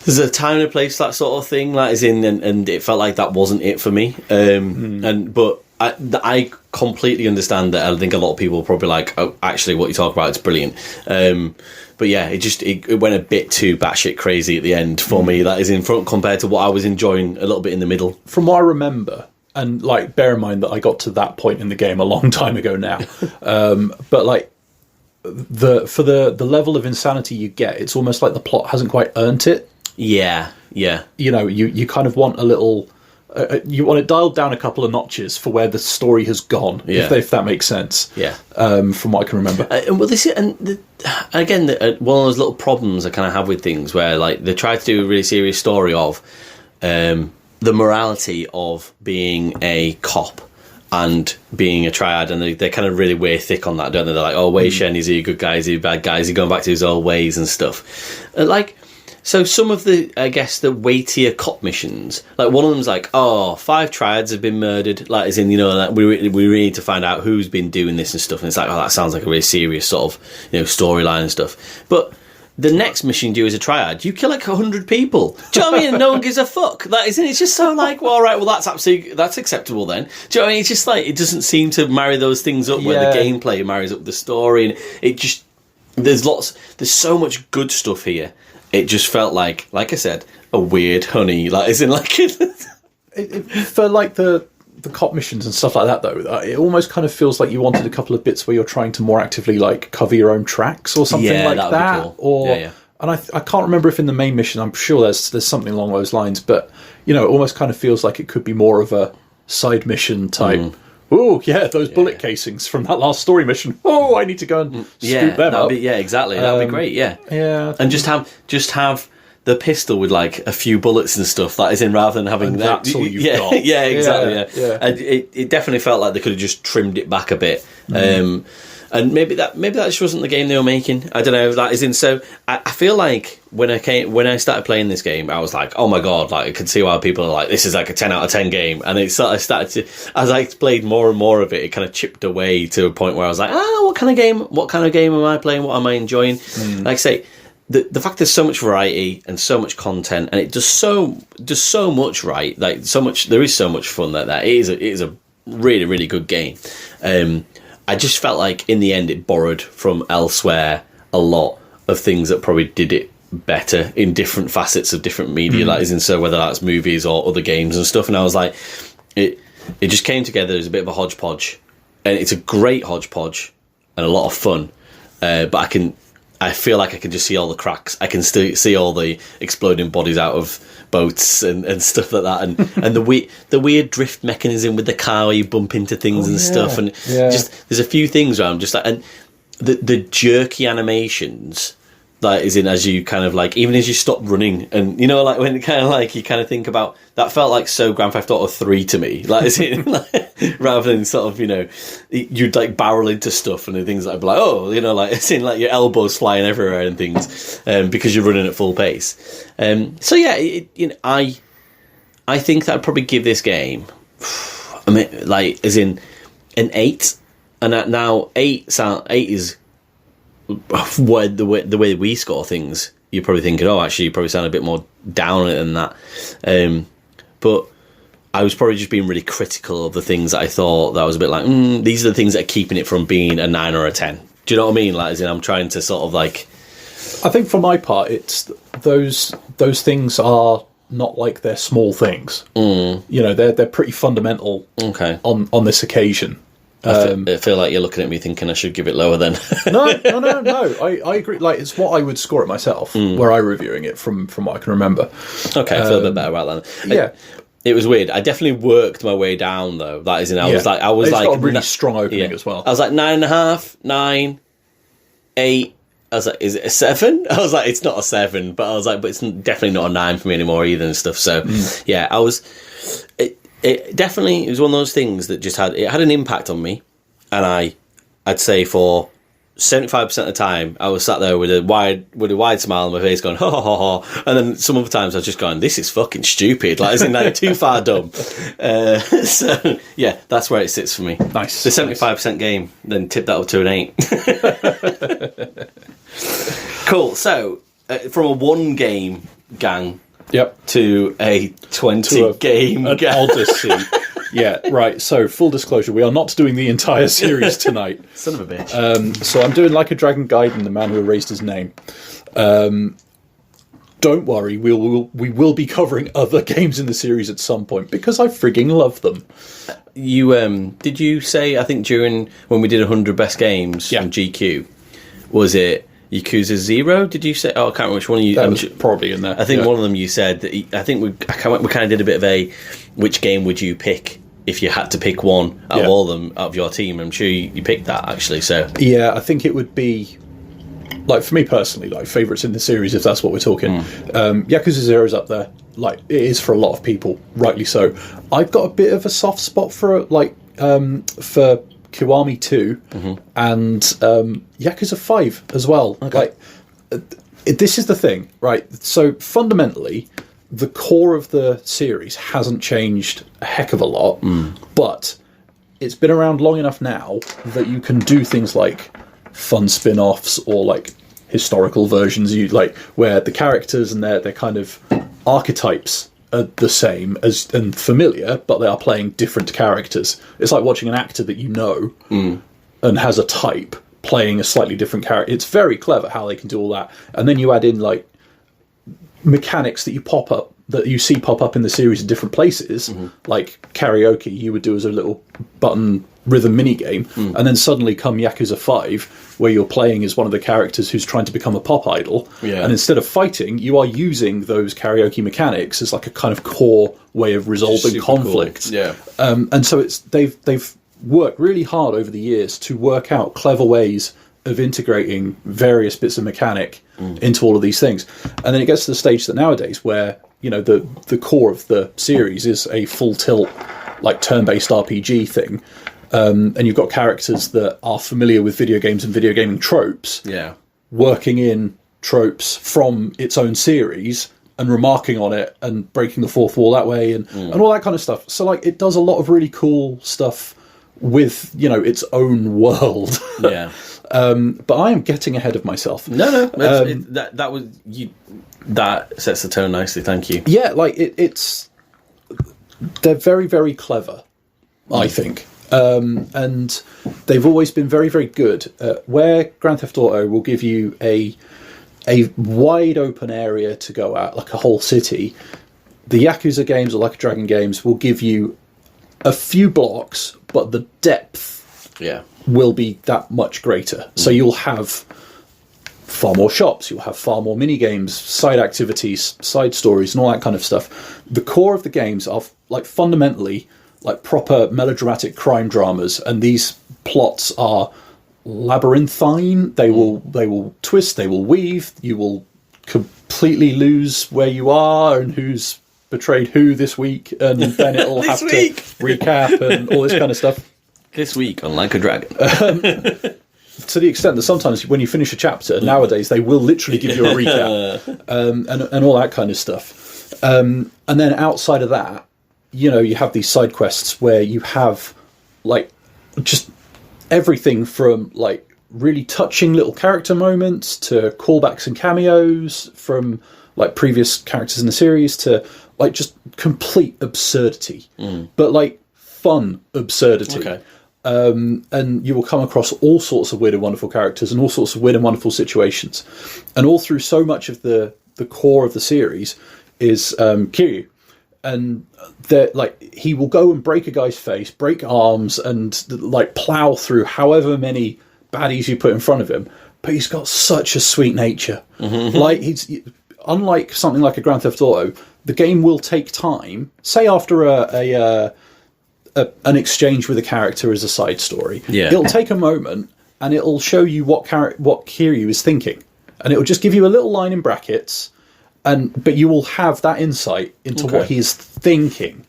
there's a time and a place, that sort of thing, like is in, and it felt like that wasn't it for me. But I completely understand that. I think a lot of people are probably like, oh, actually, what you talk about, it's brilliant. But yeah, it went a bit too batshit crazy at the end for me. That is in front compared to what I was enjoying a little bit in the middle. From what I remember, and like bear in mind that I got to that point in the game a long time ago now, but like for the level of insanity you get, it's almost like the plot hasn't quite earned it. Yeah. You kind of want a little. You want it dialed down a couple of notches for where the story has gone, if that makes sense. Yeah. From what I can remember. Well, this is, again, one of those little problems I kind of have with things where, like, they try to do a really serious story of the morality of being a cop and being a triad, and they kind of really weigh thick on that, don't they? They're like, oh, Wei Shen, is he a good guy? Is he a bad guy? Is he going back to his old ways and stuff? So some of the, I guess, the weightier cop missions, like one of them's like, 5 triads have been murdered, like as in, like we really need to find out who's been doing this and stuff. And it's like, that sounds like a really serious sort of, storyline and stuff. But the next mission you do as a triad, you kill like 100 people. Do you know what I mean? And no one gives a fuck. It's just so like, well, all right, well, that's acceptable then. Do you know what I mean? It's just like, it doesn't seem to marry those things up where the gameplay marries up the story, and it just, there's so much good stuff here. It just felt like I said, a weird honey, like as in like for like the cop missions and stuff like that, though. It almost kind of feels like you wanted a couple of bits where you're trying to more actively like cover your own tracks or something like that. Cool. Or and I can't remember if in the main mission, I'm sure there's something along those lines, but it almost kind of feels like it could be more of a side mission type. Oh, yeah, those bullet casings from that last story mission. Oh, I need to go and scoop them up. Exactly. That'd be great, Yeah. And just have the pistol with, like, a few bullets and stuff, that is in, rather than having and that's all you've got. Yeah, exactly, yeah. And it definitely felt like they could have just trimmed it back a bit. And maybe that just wasn't the game they were making. I don't know. That is in. So I feel like when I started playing this game, I was like, oh my god! Like I could see why people are like, this is like a 10 out of 10 game. And it sort of started to, as I played more and more of it, it kind of chipped away to a point where I was like, what kind of game am I playing? What am I enjoying? Like I say, the fact there's so much variety and so much content, and it does so much right. Like so much, there is so much fun that it is a really, really good game. I just felt like in the end it borrowed from elsewhere a lot of things that probably did it better in different facets of different media, like as in, so whether that's movies or other games and stuff. And I was like, it just came together as a bit of a hodgepodge, and it's a great hodgepodge and a lot of fun. But I feel like I can just see all the cracks. I can still see all the exploding bodies out of boats and stuff like that, and the weird drift mechanism with the car where you bump into things and stuff, and just there's a few things where I'm just like, and the jerky animations, like is in, as you kind of like, even as you stop running, and like when kind of like you kind of think about that, felt like so Grand Theft Auto 3 to me, like is it like, rather than sort of, you'd like barrel into stuff and things like, like it's in like your elbows flying everywhere and things, because you're running at full pace. So yeah, I think that I'd probably give this game, I mean, like as in an 8, and that now 8 is where the way we score things. You're probably thinking, oh, actually, you probably sound a bit more down on it than that. But I was probably just being really critical of the things that I thought that I was a bit like, these are the things that are keeping it from being a 9 or a 10. Do you know what I mean? Like, as in, I'm trying to sort of like... I think for my part, it's those things are not like they're small things. They're pretty fundamental. Okay. On this occasion. I feel like you're looking at me thinking I should give it lower then. No. I agree. Like, it's what I would score it myself, were I reviewing it from what I can remember. Okay, I feel a bit better about that. Yeah. It was weird. I definitely worked my way down though. That is, I was like, it's got a really strong opening as well. I was like 9.5, 9, 8. I was like, is it a 7? I was like, it's not a 7, but I was like, but it's definitely not a 9 for me anymore either and stuff. So yeah, I was. It definitely was one of those things that just had an impact on me, and I'd say for 75% of the time I was sat there with a wide smile on my face going ha ha ha ha, and then some other times I was just going, this is fucking stupid, like, isn't that too far dumb? So yeah, that's where it sits for me. Nice. The 75% game, then tip that up to an 8. Cool. So from a 1 game gang. Yep. To a 20 game Odyssey. Yeah, right. So, full disclosure, we are not doing the entire series tonight. Son of a bitch. So I'm doing Like a Dragon Gaiden, the man who erased his name. Don't worry, we will be covering other games in the series at some point, because I frigging love them. You did you say, I think during when we did 100 best games from GQ, was it Yakuza 0? Did you say? Oh, I can't remember which one you. That was probably in there. I think one of them you said that. I think we kind of did a bit of a which game would you pick if you had to pick one out of all of them out of your team. I'm sure you picked that actually. So yeah, I think it would be, like, for me personally, like, favourites in the series, if that's what we're talking. Yakuza 0 is up there. Like, it is for a lot of people, rightly so. I've got a bit of a soft spot for for Kiwami 2 and Yakuza 5 as well. Okay. Like, this is the thing, right? So fundamentally, the core of the series hasn't changed a heck of a lot, but it's been around long enough now that you can do things like fun spin-offs or like historical versions, where the characters and their kind of archetypes are the same as and familiar, but they are playing different characters. It's like watching an actor that you know and has a type playing a slightly different character. It's very clever how they can do all that. And then you add in like mechanics that you see pop up in the series in different places, like karaoke you would do as a little button rhythm mini game, and then suddenly come Yakuza 5 where you're playing as one of the characters who's trying to become a pop idol, and instead of fighting you are using those karaoke mechanics as like a kind of core way of resolving conflict. Cool. And so they've worked really hard over the years to work out clever ways of integrating various bits of mechanic into all of these things, and then it gets to the stage that nowadays where the core of the series is a full tilt like turn-based RPG thing. And you've got characters that are familiar with video games and video gaming tropes, working in tropes from its own series and remarking on it and breaking the fourth wall that way and all that kind of stuff. So like it does a lot of really cool stuff with its own world. But I am getting ahead of myself. No, that was you. That sets the tone nicely. Thank you. Yeah, like they're very, very clever, I think. And they've always been very, very good. Where Grand Theft Auto will give you a wide open area to go at, like a whole city, the Yakuza games or Like a Dragon games will give you a few blocks, but the depth will be that much greater. So you'll have far more shops, you'll have far more mini games, side activities, side stories, and all that kind of stuff. The core of the games are like fundamentally like proper melodramatic crime dramas, and these plots are labyrinthine. They will twist, they will weave. You will completely lose where you are and who's betrayed who this week, and then it'll have to recap and all this kind of stuff. This week on Like a Dragon. To the extent that sometimes when you finish a chapter, nowadays they will literally give you a recap and all that kind of stuff. And then outside of that, you know, you have these side quests where you have like just everything from like really touching little character moments to callbacks and cameos from like previous characters in the series to like just complete absurdity, but like fun absurdity. Okay. And you will come across all sorts of weird and wonderful characters and all sorts of weird and wonderful situations. And all through so much of the core of the series is Kiryu. And like he will go and break a guy's face, break arms, and like plow through however many baddies you put in front of him. But he's got such a sweet nature. Like he's unlike something like a Grand Theft Auto. The game will take time. Say after an exchange with a character as a side story. Yeah. It'll take a moment and it'll show you what Kiryu is thinking, and it'll just give you a little line in brackets, but you will have that insight into what he is thinking.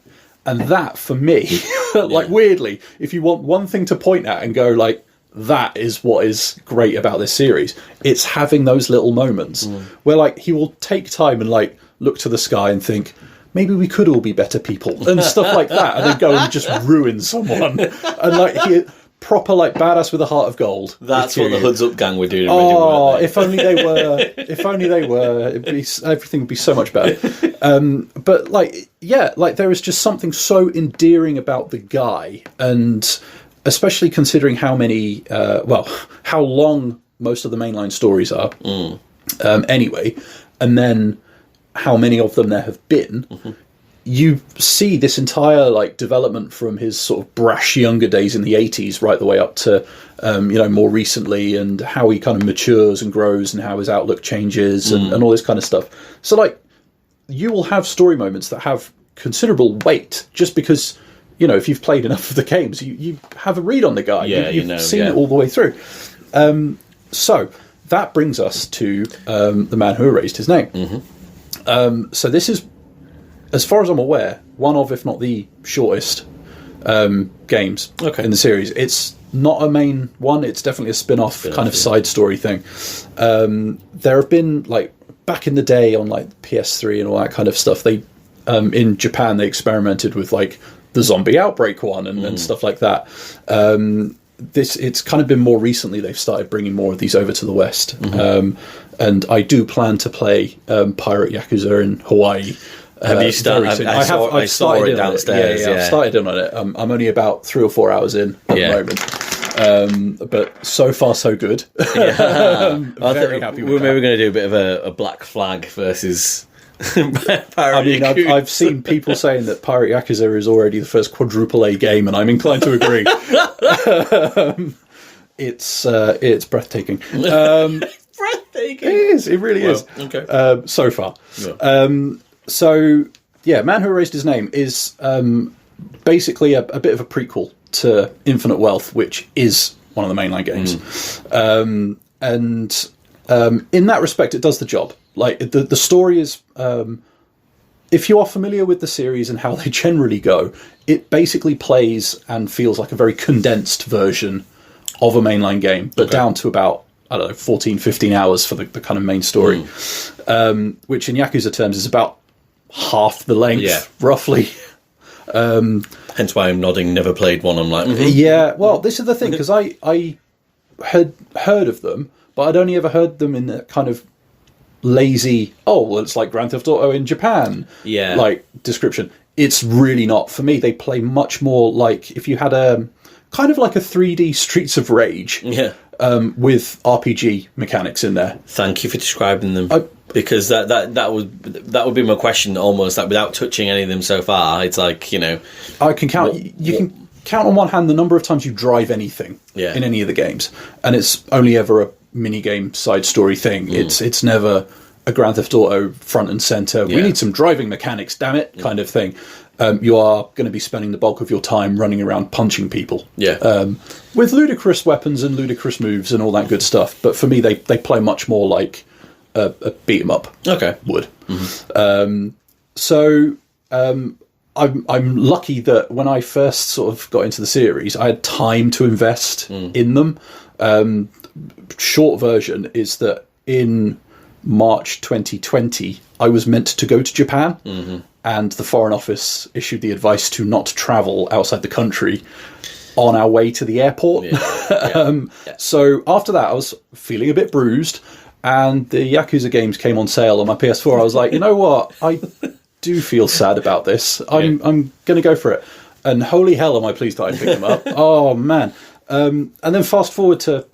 And that, for me, like weirdly, if you want one thing to point at and go like, that is what is great about this series, it's having those little moments where like he will take time and like look to the sky and think, maybe we could all be better people and stuff like that, and then go and just ruin someone. And like he proper like badass with a heart of gold. That's what the Hoods Up gang were doing. Oh, if only they were! If only they were! Everything would be so much better. But like, yeah, like there is just something so endearing about the guy, and especially considering how many, how long most of the mainline stories are. Anyway, and then how many of them there have been, you see this entire like development from his sort of brash younger days in the 80s right the way up to more recently, and how he kind of matures and grows and how his outlook changes and all this kind of stuff. So like you will have story moments that have considerable weight just because, you know, if you've played enough of the games, you have a read on the guy. You've seen it all the way through. So that brings us to The Man Who Erased His Name. So this is, as far as I'm aware, one of, if not the shortest games in the series. It's not a main one. It's definitely a spin-off kind of side story thing. There have been, like, back in the day on, like, PS3 and all that kind of stuff, they in Japan, they experimented with, like, the zombie outbreak one and stuff like that. It's kind of been more recently they've started bringing more of these over to the West. And I do plan to play Pirate Yakuza in Hawaii. Have you started? I saw it downstairs. I've started in on it. I'm only about 3 or 4 hours in at the moment. But so far, so good. I'm very happy with We're maybe going to do a bit of a Black Flag versus Pirate Yakuza. I've seen people saying that Pirate Yakuza is already the first quadruple A game, and I'm inclined to agree. It's breathtaking. Breathtaking. It is. It really is. Okay. So far. Yeah. Man Who Erased His Name is basically a bit of a prequel to Infinite Wealth, which is one of the mainline games. And in that respect, it does the job. Like, the story is... if you are familiar with the series and how they generally go, it basically plays and feels like a very condensed version of a mainline game, but down to about, 14, 15 hours for the kind of main story, which in Yakuza terms is about half the length, roughly. Hence why I'm nodding, never played one. I'm like, yeah, well, this is the thing, because I had heard of them, but I'd only ever heard them in the kind of lazy, it's like Grand Theft Auto in Japan, like description. It's really not. For me, they play much more like if you had a kind of like a 3D Streets of Rage, with RPG mechanics in there. Thank you for describing them, because that would be my question almost. Like, without touching any of them so far, it's like, you know, I can count. You can count on one hand the number of times you drive anything in any of the games, and it's only ever a minigame side story thing. It's never a Grand Theft Auto front and center. We need some driving mechanics, damn it, kind of thing. You are going to be spending the bulk of your time running around punching people. With ludicrous weapons and ludicrous moves and all that good stuff. But for me, they play much more like a beat 'em up. Okay. Would. So I'm lucky that when I first sort of got into the series, I had time to invest in them. Short version is that in March 2020, I was meant to go to Japan, and the Foreign Office issued the advice to not travel outside the country on our way to the airport. So after that, I was feeling a bit bruised, and the Yakuza games came on sale on my PS4. I was like, you know what? I do feel sad about this. I'm going to go for it. And holy hell, am I pleased that I picked them up. Oh, man. And then fast forward to,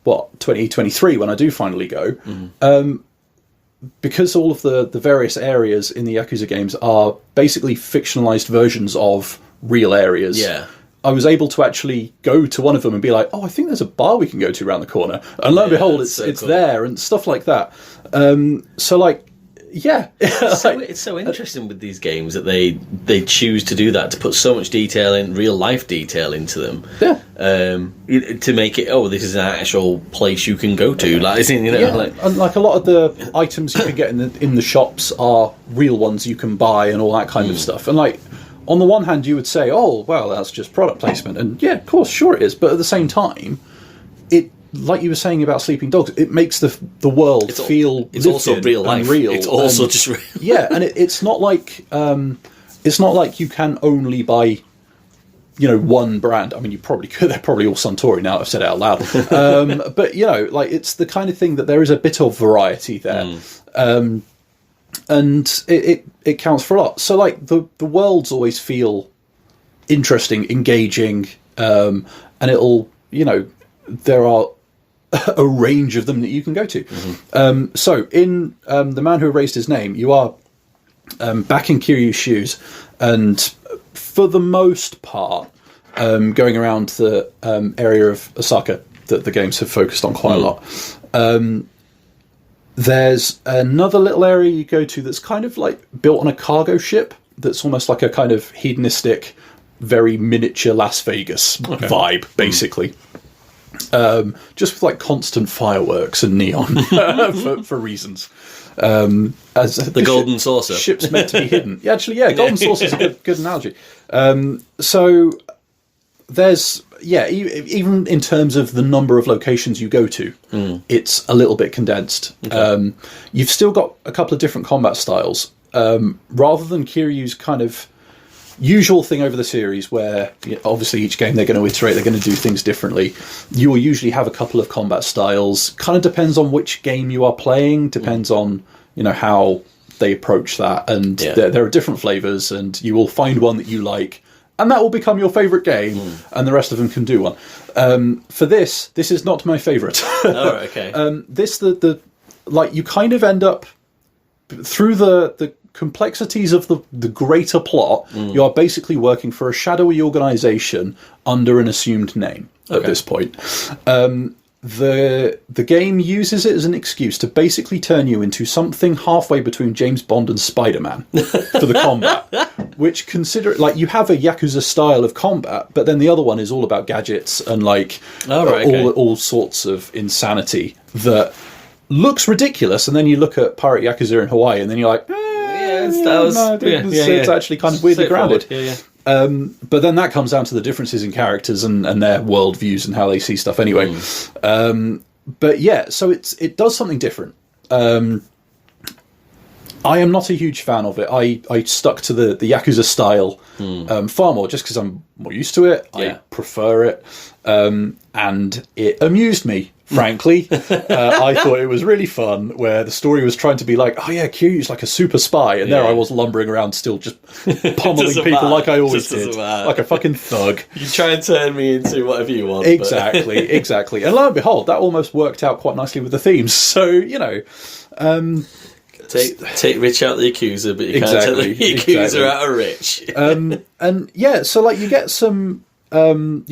2023, when I do finally go. Because all of the various areas in the Yakuza games are basically fictionalized versions of real areas. Yeah. I was able to actually go to one of them and be like, oh, I think there's a bar we can go to around the corner. And lo and behold, it's cool. There and stuff like that. So, like, yeah. It's so interesting with these games that they choose to do that, to put so much detail in, real life detail into them. Yeah. To make it, this is an actual place you can go to. Like, and like a lot of the items you can get in the shops are real ones you can buy and all that kind of stuff. And like, on the one hand, you would say, oh, well, that's just product placement. And yeah, of course, sure it is. But at the same time, like you were saying about Sleeping Dogs, it makes the world feel it's also real life. Real. It's also just real. Yeah, and it's not like you can only buy, one brand. I mean, you probably could. They're probably all Suntory now. I've said it out loud. But like it's the kind of thing that there is a bit of variety there, and it counts for a lot. So like the worlds always feel interesting, engaging, and it'll there are a range of them that you can go to. So in The Man Who Erased His Name, you are back in Kiryu's shoes, and for the most part going around the area of Osaka that the games have focused on quite a lot. There's another little area you go to that's kind of like built on a cargo ship that's almost like a kind of hedonistic, very miniature Las Vegas vibe, basically. Just with like constant fireworks and neon for reasons. As the golden saucer. Ship's meant to be hidden. Yeah, actually, golden saucer is a good analogy. So there's even in terms of the number of locations you go to, it's a little bit condensed. You've still got a couple of different combat styles. Rather than Kiryu's kind of usual thing over the series where obviously each game they're going to iterate, they're going to do things differently. You will usually have a couple of combat styles. Kind of depends on which game you are playing, depends on how they approach that, and there are different flavors, and you will find one that you like, and that will become your favorite game, and the rest of them can do one. For this is not my favorite. Oh, okay. This like you kind of end up through the complexities of the greater plot. You are basically working for a shadowy organization under an assumed name at this point. The game uses it as an excuse to basically turn you into something halfway between James Bond and Spider-Man for the combat, which you have a Yakuza style of combat, but then the other one is all about gadgets and all sorts of insanity that looks ridiculous, and then you look at Pirate Yakuza in Hawaii and then you're like, it's actually kind of weirdly grounded. But then that comes down to the differences in characters and their worldviews and how they see stuff anyway. But yeah, so it does something different. I am not a huge fan of it. I stuck to the Yakuza style far more just because I'm more used to it. I prefer it. And it amused me, frankly. I thought it was really fun, where the story was trying to be like, oh yeah, Kiryu's like a super spy, and there I was lumbering around still just pummeling people like I always did, like a fucking thug. You try and turn me into whatever you want. Exactly. And lo and behold, that almost worked out quite nicely with the themes. So, Take Rich out the Yakuza, but you can't take the Yakuza out of Rich. And yeah, so like you get some good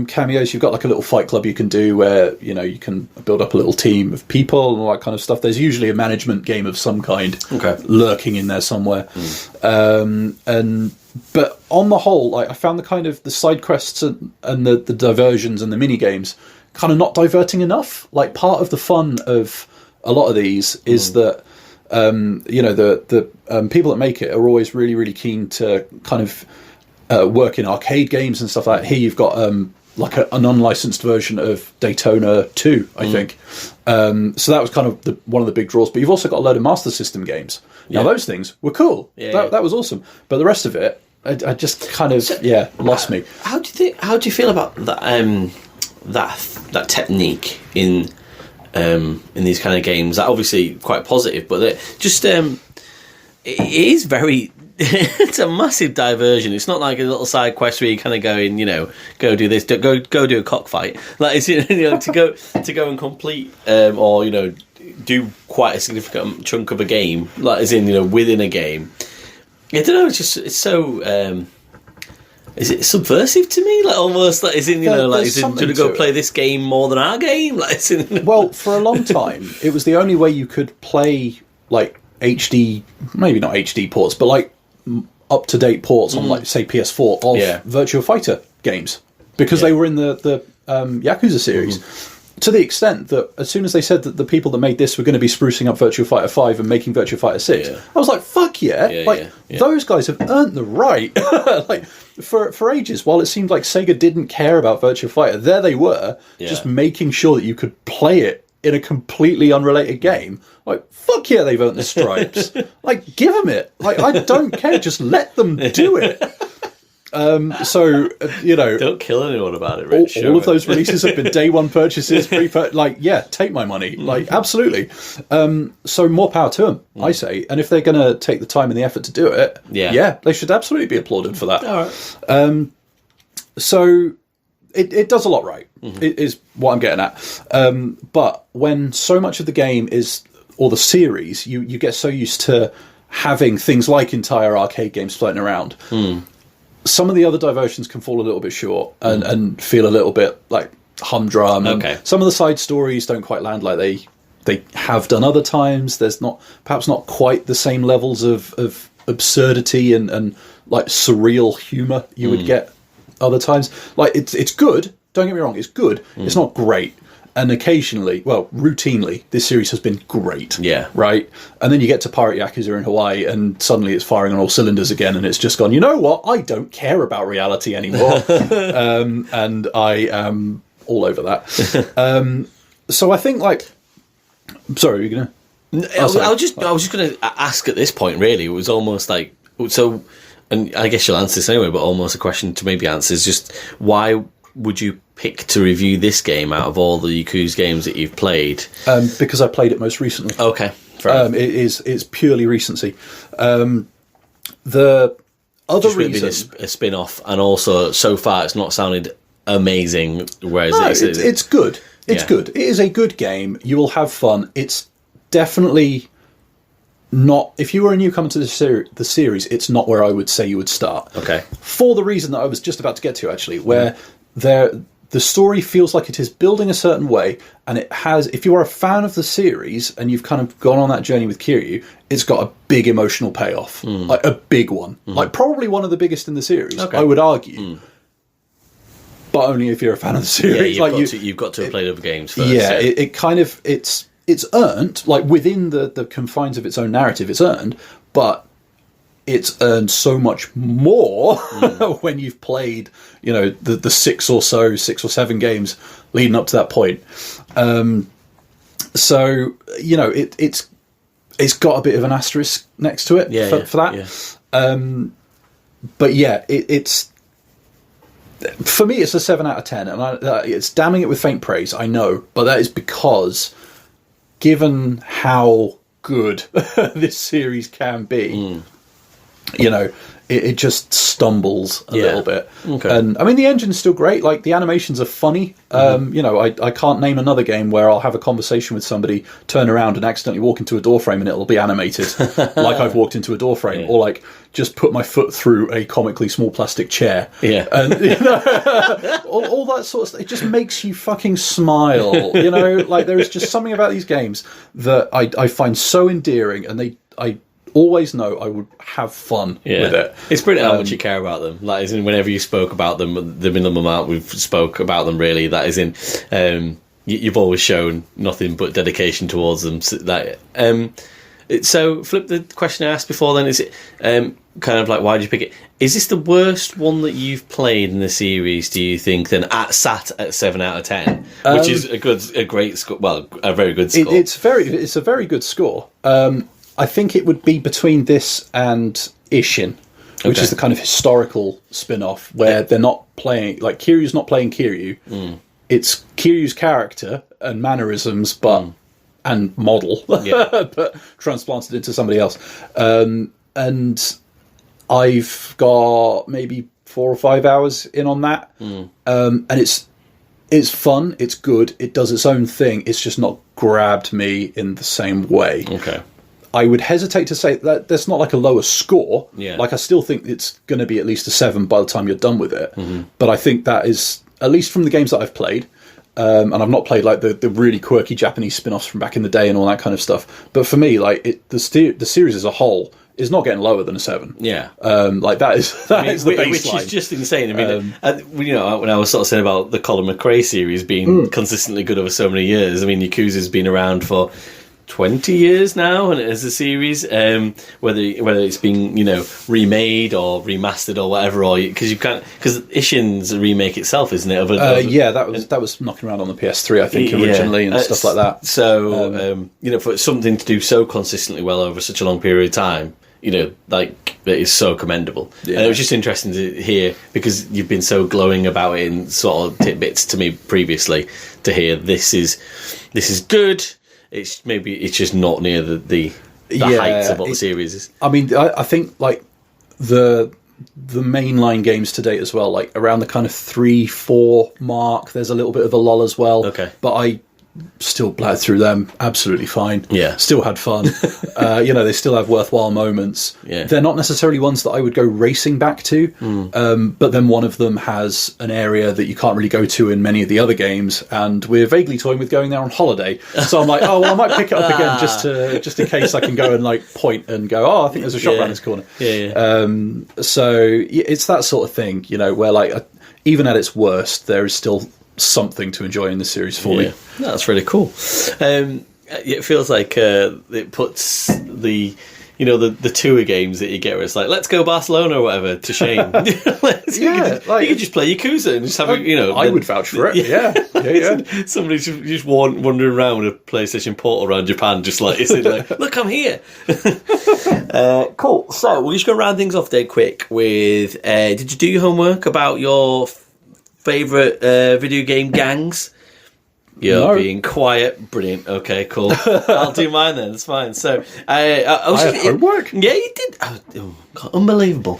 cameos. You've got like a little fight club you can do where you can build up a little team of people and all that kind of stuff. There's usually a management game of some kind lurking in there somewhere. But on the whole, like I found the side quests and the diversions and the mini games kind of not diverting enough. Like part of the fun of a lot of these is that the people that make it are always really, really keen to kind of work in arcade games and stuff like that. Here you've got like an unlicensed version of Daytona 2, I think. So that was kind of one of the big draws. But you've also got a load of Master System games. Now, those things were cool. That was awesome. But the rest of it, I just kind of, lost me. How do you feel about that, that technique in these kind of games? That obviously quite positive, but it is very... it's a massive diversion. It's not like a little side quest where you kind of go in, go do this, go do a cockfight. Like it's to go and complete or do quite a significant chunk of a game. Like as in within a game. I don't know. It's so. Is it subversive to me? Like almost like is in should I go play this game more than our game? Like it's in. Well, for a long time, it was the only way you could play like HD, maybe not HD ports, but like up-to-date ports on, like, say, PS4 of Virtua Fighter games, because they were in the Yakuza series. To the extent that as soon as they said that the people that made this were going to be sprucing up Virtua Fighter 5 and making Virtua Fighter 6, I was like, fuck those guys have earned the right. Like, for ages, while it seemed like Sega didn't care about Virtua Fighter, there they were, just making sure that you could play it in a completely unrelated game. Like, fuck yeah, they've earned the stripes. Like, give them it. Like, I don't care. Just let them do it. Don't kill anyone about it, Rich. All of those releases have been day one purchases, take my money. Like, absolutely. So more power to them, I say. And if they're going to take the time and the effort to do it, they should absolutely be applauded for that. All right. So it does a lot right, is what I'm getting at. But when so much of the game or the series, you get so used to having things like entire arcade games floating around, some of the other diversions can fall a little bit short and feel a little bit like humdrum. Okay. Some of the side stories don't quite land like they have done other times. There's perhaps not quite the same levels of absurdity and like surreal humour you would get other times. Like it's good, don't get me wrong, it's good. It's not great. And occasionally, well, routinely, this series has been great. Yeah. Right? And then you get to Pirate Yakuza in Hawaii, and suddenly it's firing on all cylinders again, and it's just gone, you know what? I don't care about reality anymore. And I am all over that. So I think, like... Sorry, are you going to... I was just going to ask at this point, really. It was almost like... So, and I guess you'll answer this anyway, but almost a question to maybe answer is just why would you pick to review this game out of all the Yakuza games that you've played? Because I played it most recently. Okay, it's purely recency. The other just reason, a spin-off, and also so far it's not sounded amazing. Whereas it's good. It's good. It is a good game. You will have fun. It's definitely not. If you were a newcomer to the series, it's not where I would say you would start. Okay. For the reason that I was just about to get to, actually, where the story feels like it is building a certain way, and it has, if you are a fan of the series and you've kind of gone on that journey with Kiryu, it's got a big emotional payoff, like a big one, like probably one of the biggest in the series, I would argue. But only if you're a fan of the series. Yeah, you've got to have played other games first. Yeah, it kind of, it's earned, like within the confines of its own narrative, it's earned, but it's earned so much more when you've played, the 6 or 7 games leading up to that point. So, it's got a bit of an asterisk next to it for that. Yeah. But yeah, it's for me, it's a 7 out of 10, and it's damning it with faint praise, I know, but that is because, given how good this series can be, it just stumbles a little bit. Okay. And I mean, the engine's still great. Like, the animations are funny. I can't name another game where I'll have a conversation with somebody, turn around and accidentally walk into a door frame and it'll be animated like I've walked into a door frame, or like just put my foot through a comically small plastic chair. Yeah. And all that sort of stuff. It just makes you fucking smile. Like, there is just something about these games that I find so endearing, and I always know I would have fun with it. It's brilliant how much you care about them. Like, as in, whenever you spoke about them, the minimum amount we've spoke about them, really, that is in, you've always shown nothing but dedication towards them. So that, So, flip the question I asked before. Then is it kind of like why did you pick it? Is this the worst one that you've played in the series? Do you think? Then sat at 7 out of 10, which is a great score. Well, a very good score. It's a very good score. I think it would be between this and Ishin, which is the kind of historical spin-off where they're not playing, like Kiryu's not playing Kiryu. It's Kiryu's character and mannerisms, and model, but transplanted into somebody else. And I've got maybe 4 or 5 hours in on that, and it's fun, it's good, it does its own thing. It's just not grabbed me in the same way. Okay. I would hesitate to say that that's not like a lower score. Yeah. Like I still think it's going to be at least a 7 by the time you're done with it. But I think that is, at least from the games that I've played, and I've not played like the really quirky Japanese spin-offs from back in the day and all that kind of stuff. But for me, like the series as a whole is not getting lower than a 7. Yeah. Like that is the baseline. Which is just insane. I mean, when I was sort of saying about the Colin McRae series being consistently good over so many years, I mean, Yakuza's been around for 20 years now, and as a series, whether it's been remade or remastered or whatever, or because Ishin's a remake itself, isn't it? That was knocking around on the PS3, I think, originally, and stuff like that. So for something to do so consistently well over such a long period of time, like it is so commendable. Yeah. And it was just interesting to hear, because you've been so glowing about it in sort of tidbits to me previously, to hear this is good. It's just not near the heights of what the series is. I mean, I think like the mainline games to date as well, like around the kind of 3-4 mark, there's a little bit of a lull as well. Okay. But I still played through them absolutely fine. Yeah. Still had fun. They still have worthwhile moments. Yeah. They're not necessarily ones that I would go racing back to, but then one of them has an area that you can't really go to in many of the other games, and we're vaguely toying with going there on holiday. So I'm like, I might pick it up again just in case I can go and like point and go, I think there's a shop around this corner. Yeah. So it's that sort of thing, where like even at its worst, there is still something to enjoy in the series for me. No, that's really cool. It feels like it puts the tour games that you get where it's like, let's go Barcelona or whatever, to shame. You could just play Yakuza and just have I would vouch for it. Yeah. Somebody's just wandering around with a PlayStation Portal around Japan, just like, look, I'm here. Cool. So we're just going to round things off there quick with, did you do your homework about your favourite video game gangs? You're being quiet. Brilliant. Okay, cool. I'll do mine then. It's fine. So I was had homework. Yeah, you did. Oh God, unbelievable.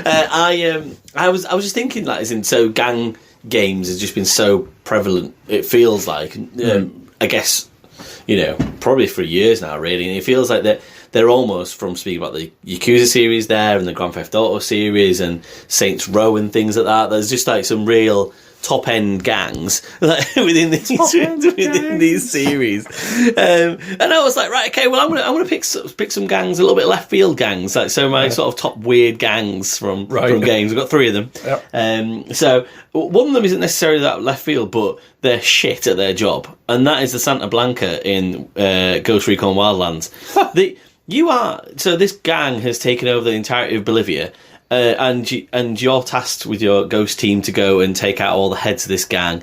I was just thinking, like, as in, so gang games has just been so prevalent. It feels like, I guess, probably for years now, really. And it feels like they're almost, from speaking about the Yakuza series there and the Grand Theft Auto series and Saints Row and things like that, there's just like some real top end gangs within these series, and I was like, right, okay, well, I'm gonna pick some gangs, a little bit left field gangs, like so my sort of top weird gangs from games. I've got 3 of them. Yep. So one of them isn't necessarily that left field, but they're shit at their job, and that is the Santa Blanca in Ghost Recon Wildlands. This gang has taken over the entirety of Bolivia. And you're tasked with your ghost team to go and take out all the heads of this gang.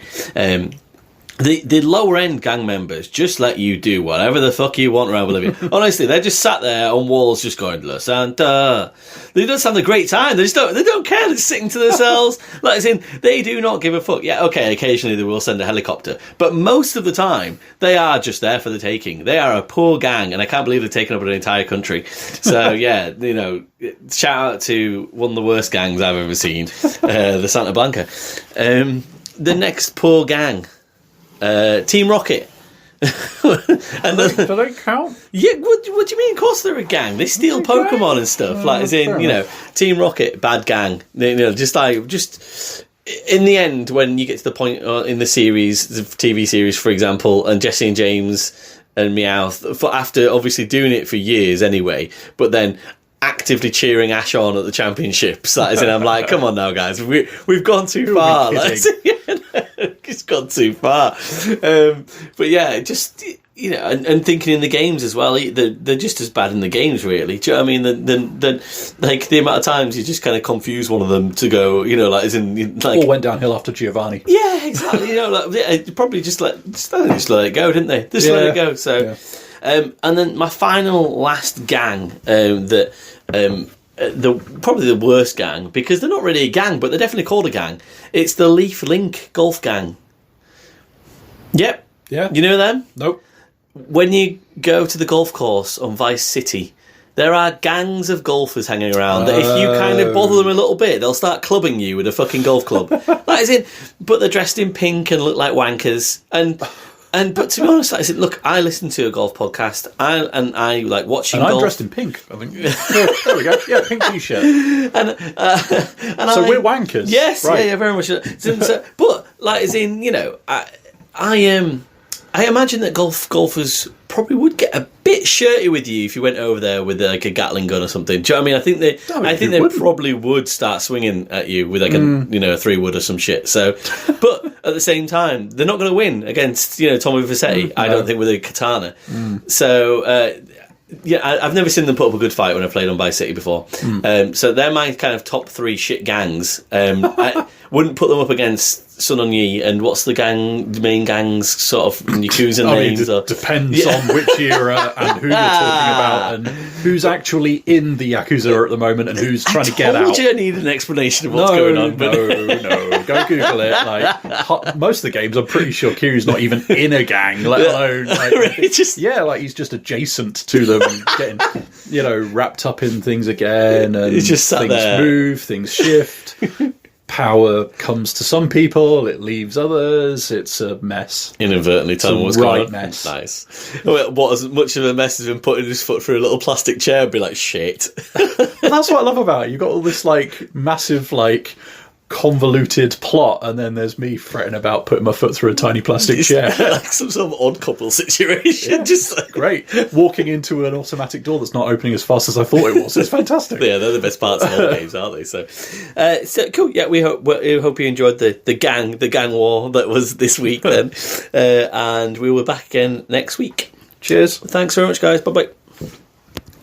The lower end gang members just let you do whatever the fuck you want around Bolivia. Honestly, they're just sat there on walls, just going La Santa. They just have a great time. They don't care. They're just sitting to themselves. Like, as in, they do not give a fuck. Yeah, okay, occasionally they will send a helicopter, but most of the time they are just there for the taking. They are a poor gang, and I can't believe they've taken over an entire country. So yeah, shout out to one of the worst gangs I've ever seen, the Santa Blanca. The next poor gang. Team Rocket. Do they count? Yeah, what do you mean? Of course they're a gang. They steal Pokemon and stuff. Like, as in, Team Rocket, bad gang. Just in the end, when you get to the point in the series, the TV series, for example, and Jesse and James and Meowth, after obviously doing it for years anyway, but then actively cheering Ash on at the championships. That is, and I'm like, come on now, guys, we've gone too far. It's gone too far. But yeah, just you know, and thinking in the games as well, they're just as bad in the games, really. Do you know what I mean? Like the amount of times you just kind of confuse one of them to go, you know, like as in like all went downhill after Giovanni. Yeah, exactly. You know, like probably just let it go, didn't they? Just let it go. So, and then my final last gang probably the worst gang, because they're not really a gang, but they're definitely called a gang. It's the Leaf Link Golf Gang. Yep. Yeah. You know them? Nope. When you go to the golf course on Vice City, there are gangs of golfers hanging around that if you kind of bother them a little bit, they'll start clubbing you with a fucking golf club. That is it. But they're dressed in pink and look like wankers. But to be honest, I said, look, I listen to a golf podcast, I like watching golf. And I'm dressed in pink, I think. There we go. Yeah, pink t-shirt. And so we're wankers. Yes, right. yeah, very much. So, but, like, as in, you know, I imagine that golfers probably would get a bit shirty with you if you went over there with like a Gatling gun or something. Do you know what I mean? I think they probably would start swinging at you with like a 3-wood or some shit. So, but at the same time, they're not going to win against Tommy Vassetti. I don't think with a katana. So. I've never seen them put up a good fight when I played on Vice City before. So they're my kind of top 3 shit gangs. I wouldn't put them up against Sun On Yee and what's the main gangs sort of Yakuza names? Depends on which era and who you're talking about and who's actually in the Yakuza at the moment and who's trying to get out. I told you I need an explanation of what's going on. No, go Google it. Like most of the games, I'm pretty sure Kiryu's not even in a gang, let alone he's just adjacent to them, getting wrapped up in things again, and he's just sat things there. Move, things shift. Power comes to some people, it leaves others. It's a mess. Inadvertently, Tom was right mess. Nice. What as much of a mess has been putting his foot through a little plastic chair and be like, shit. And that's what I love about it. You've got all this like massive like convoluted plot, and then there's me fretting about putting my foot through a tiny plastic chair. Like some sort of odd couple situation. Yeah. Just like... Great. Walking into an automatic door that's not opening as fast as I thought it was. It's fantastic. Yeah, they're the best parts of all games, aren't they? So cool. Yeah, we hope you enjoyed the gang war that was this week then. And we will be back again next week. Cheers. Thanks very much, guys. Bye-bye.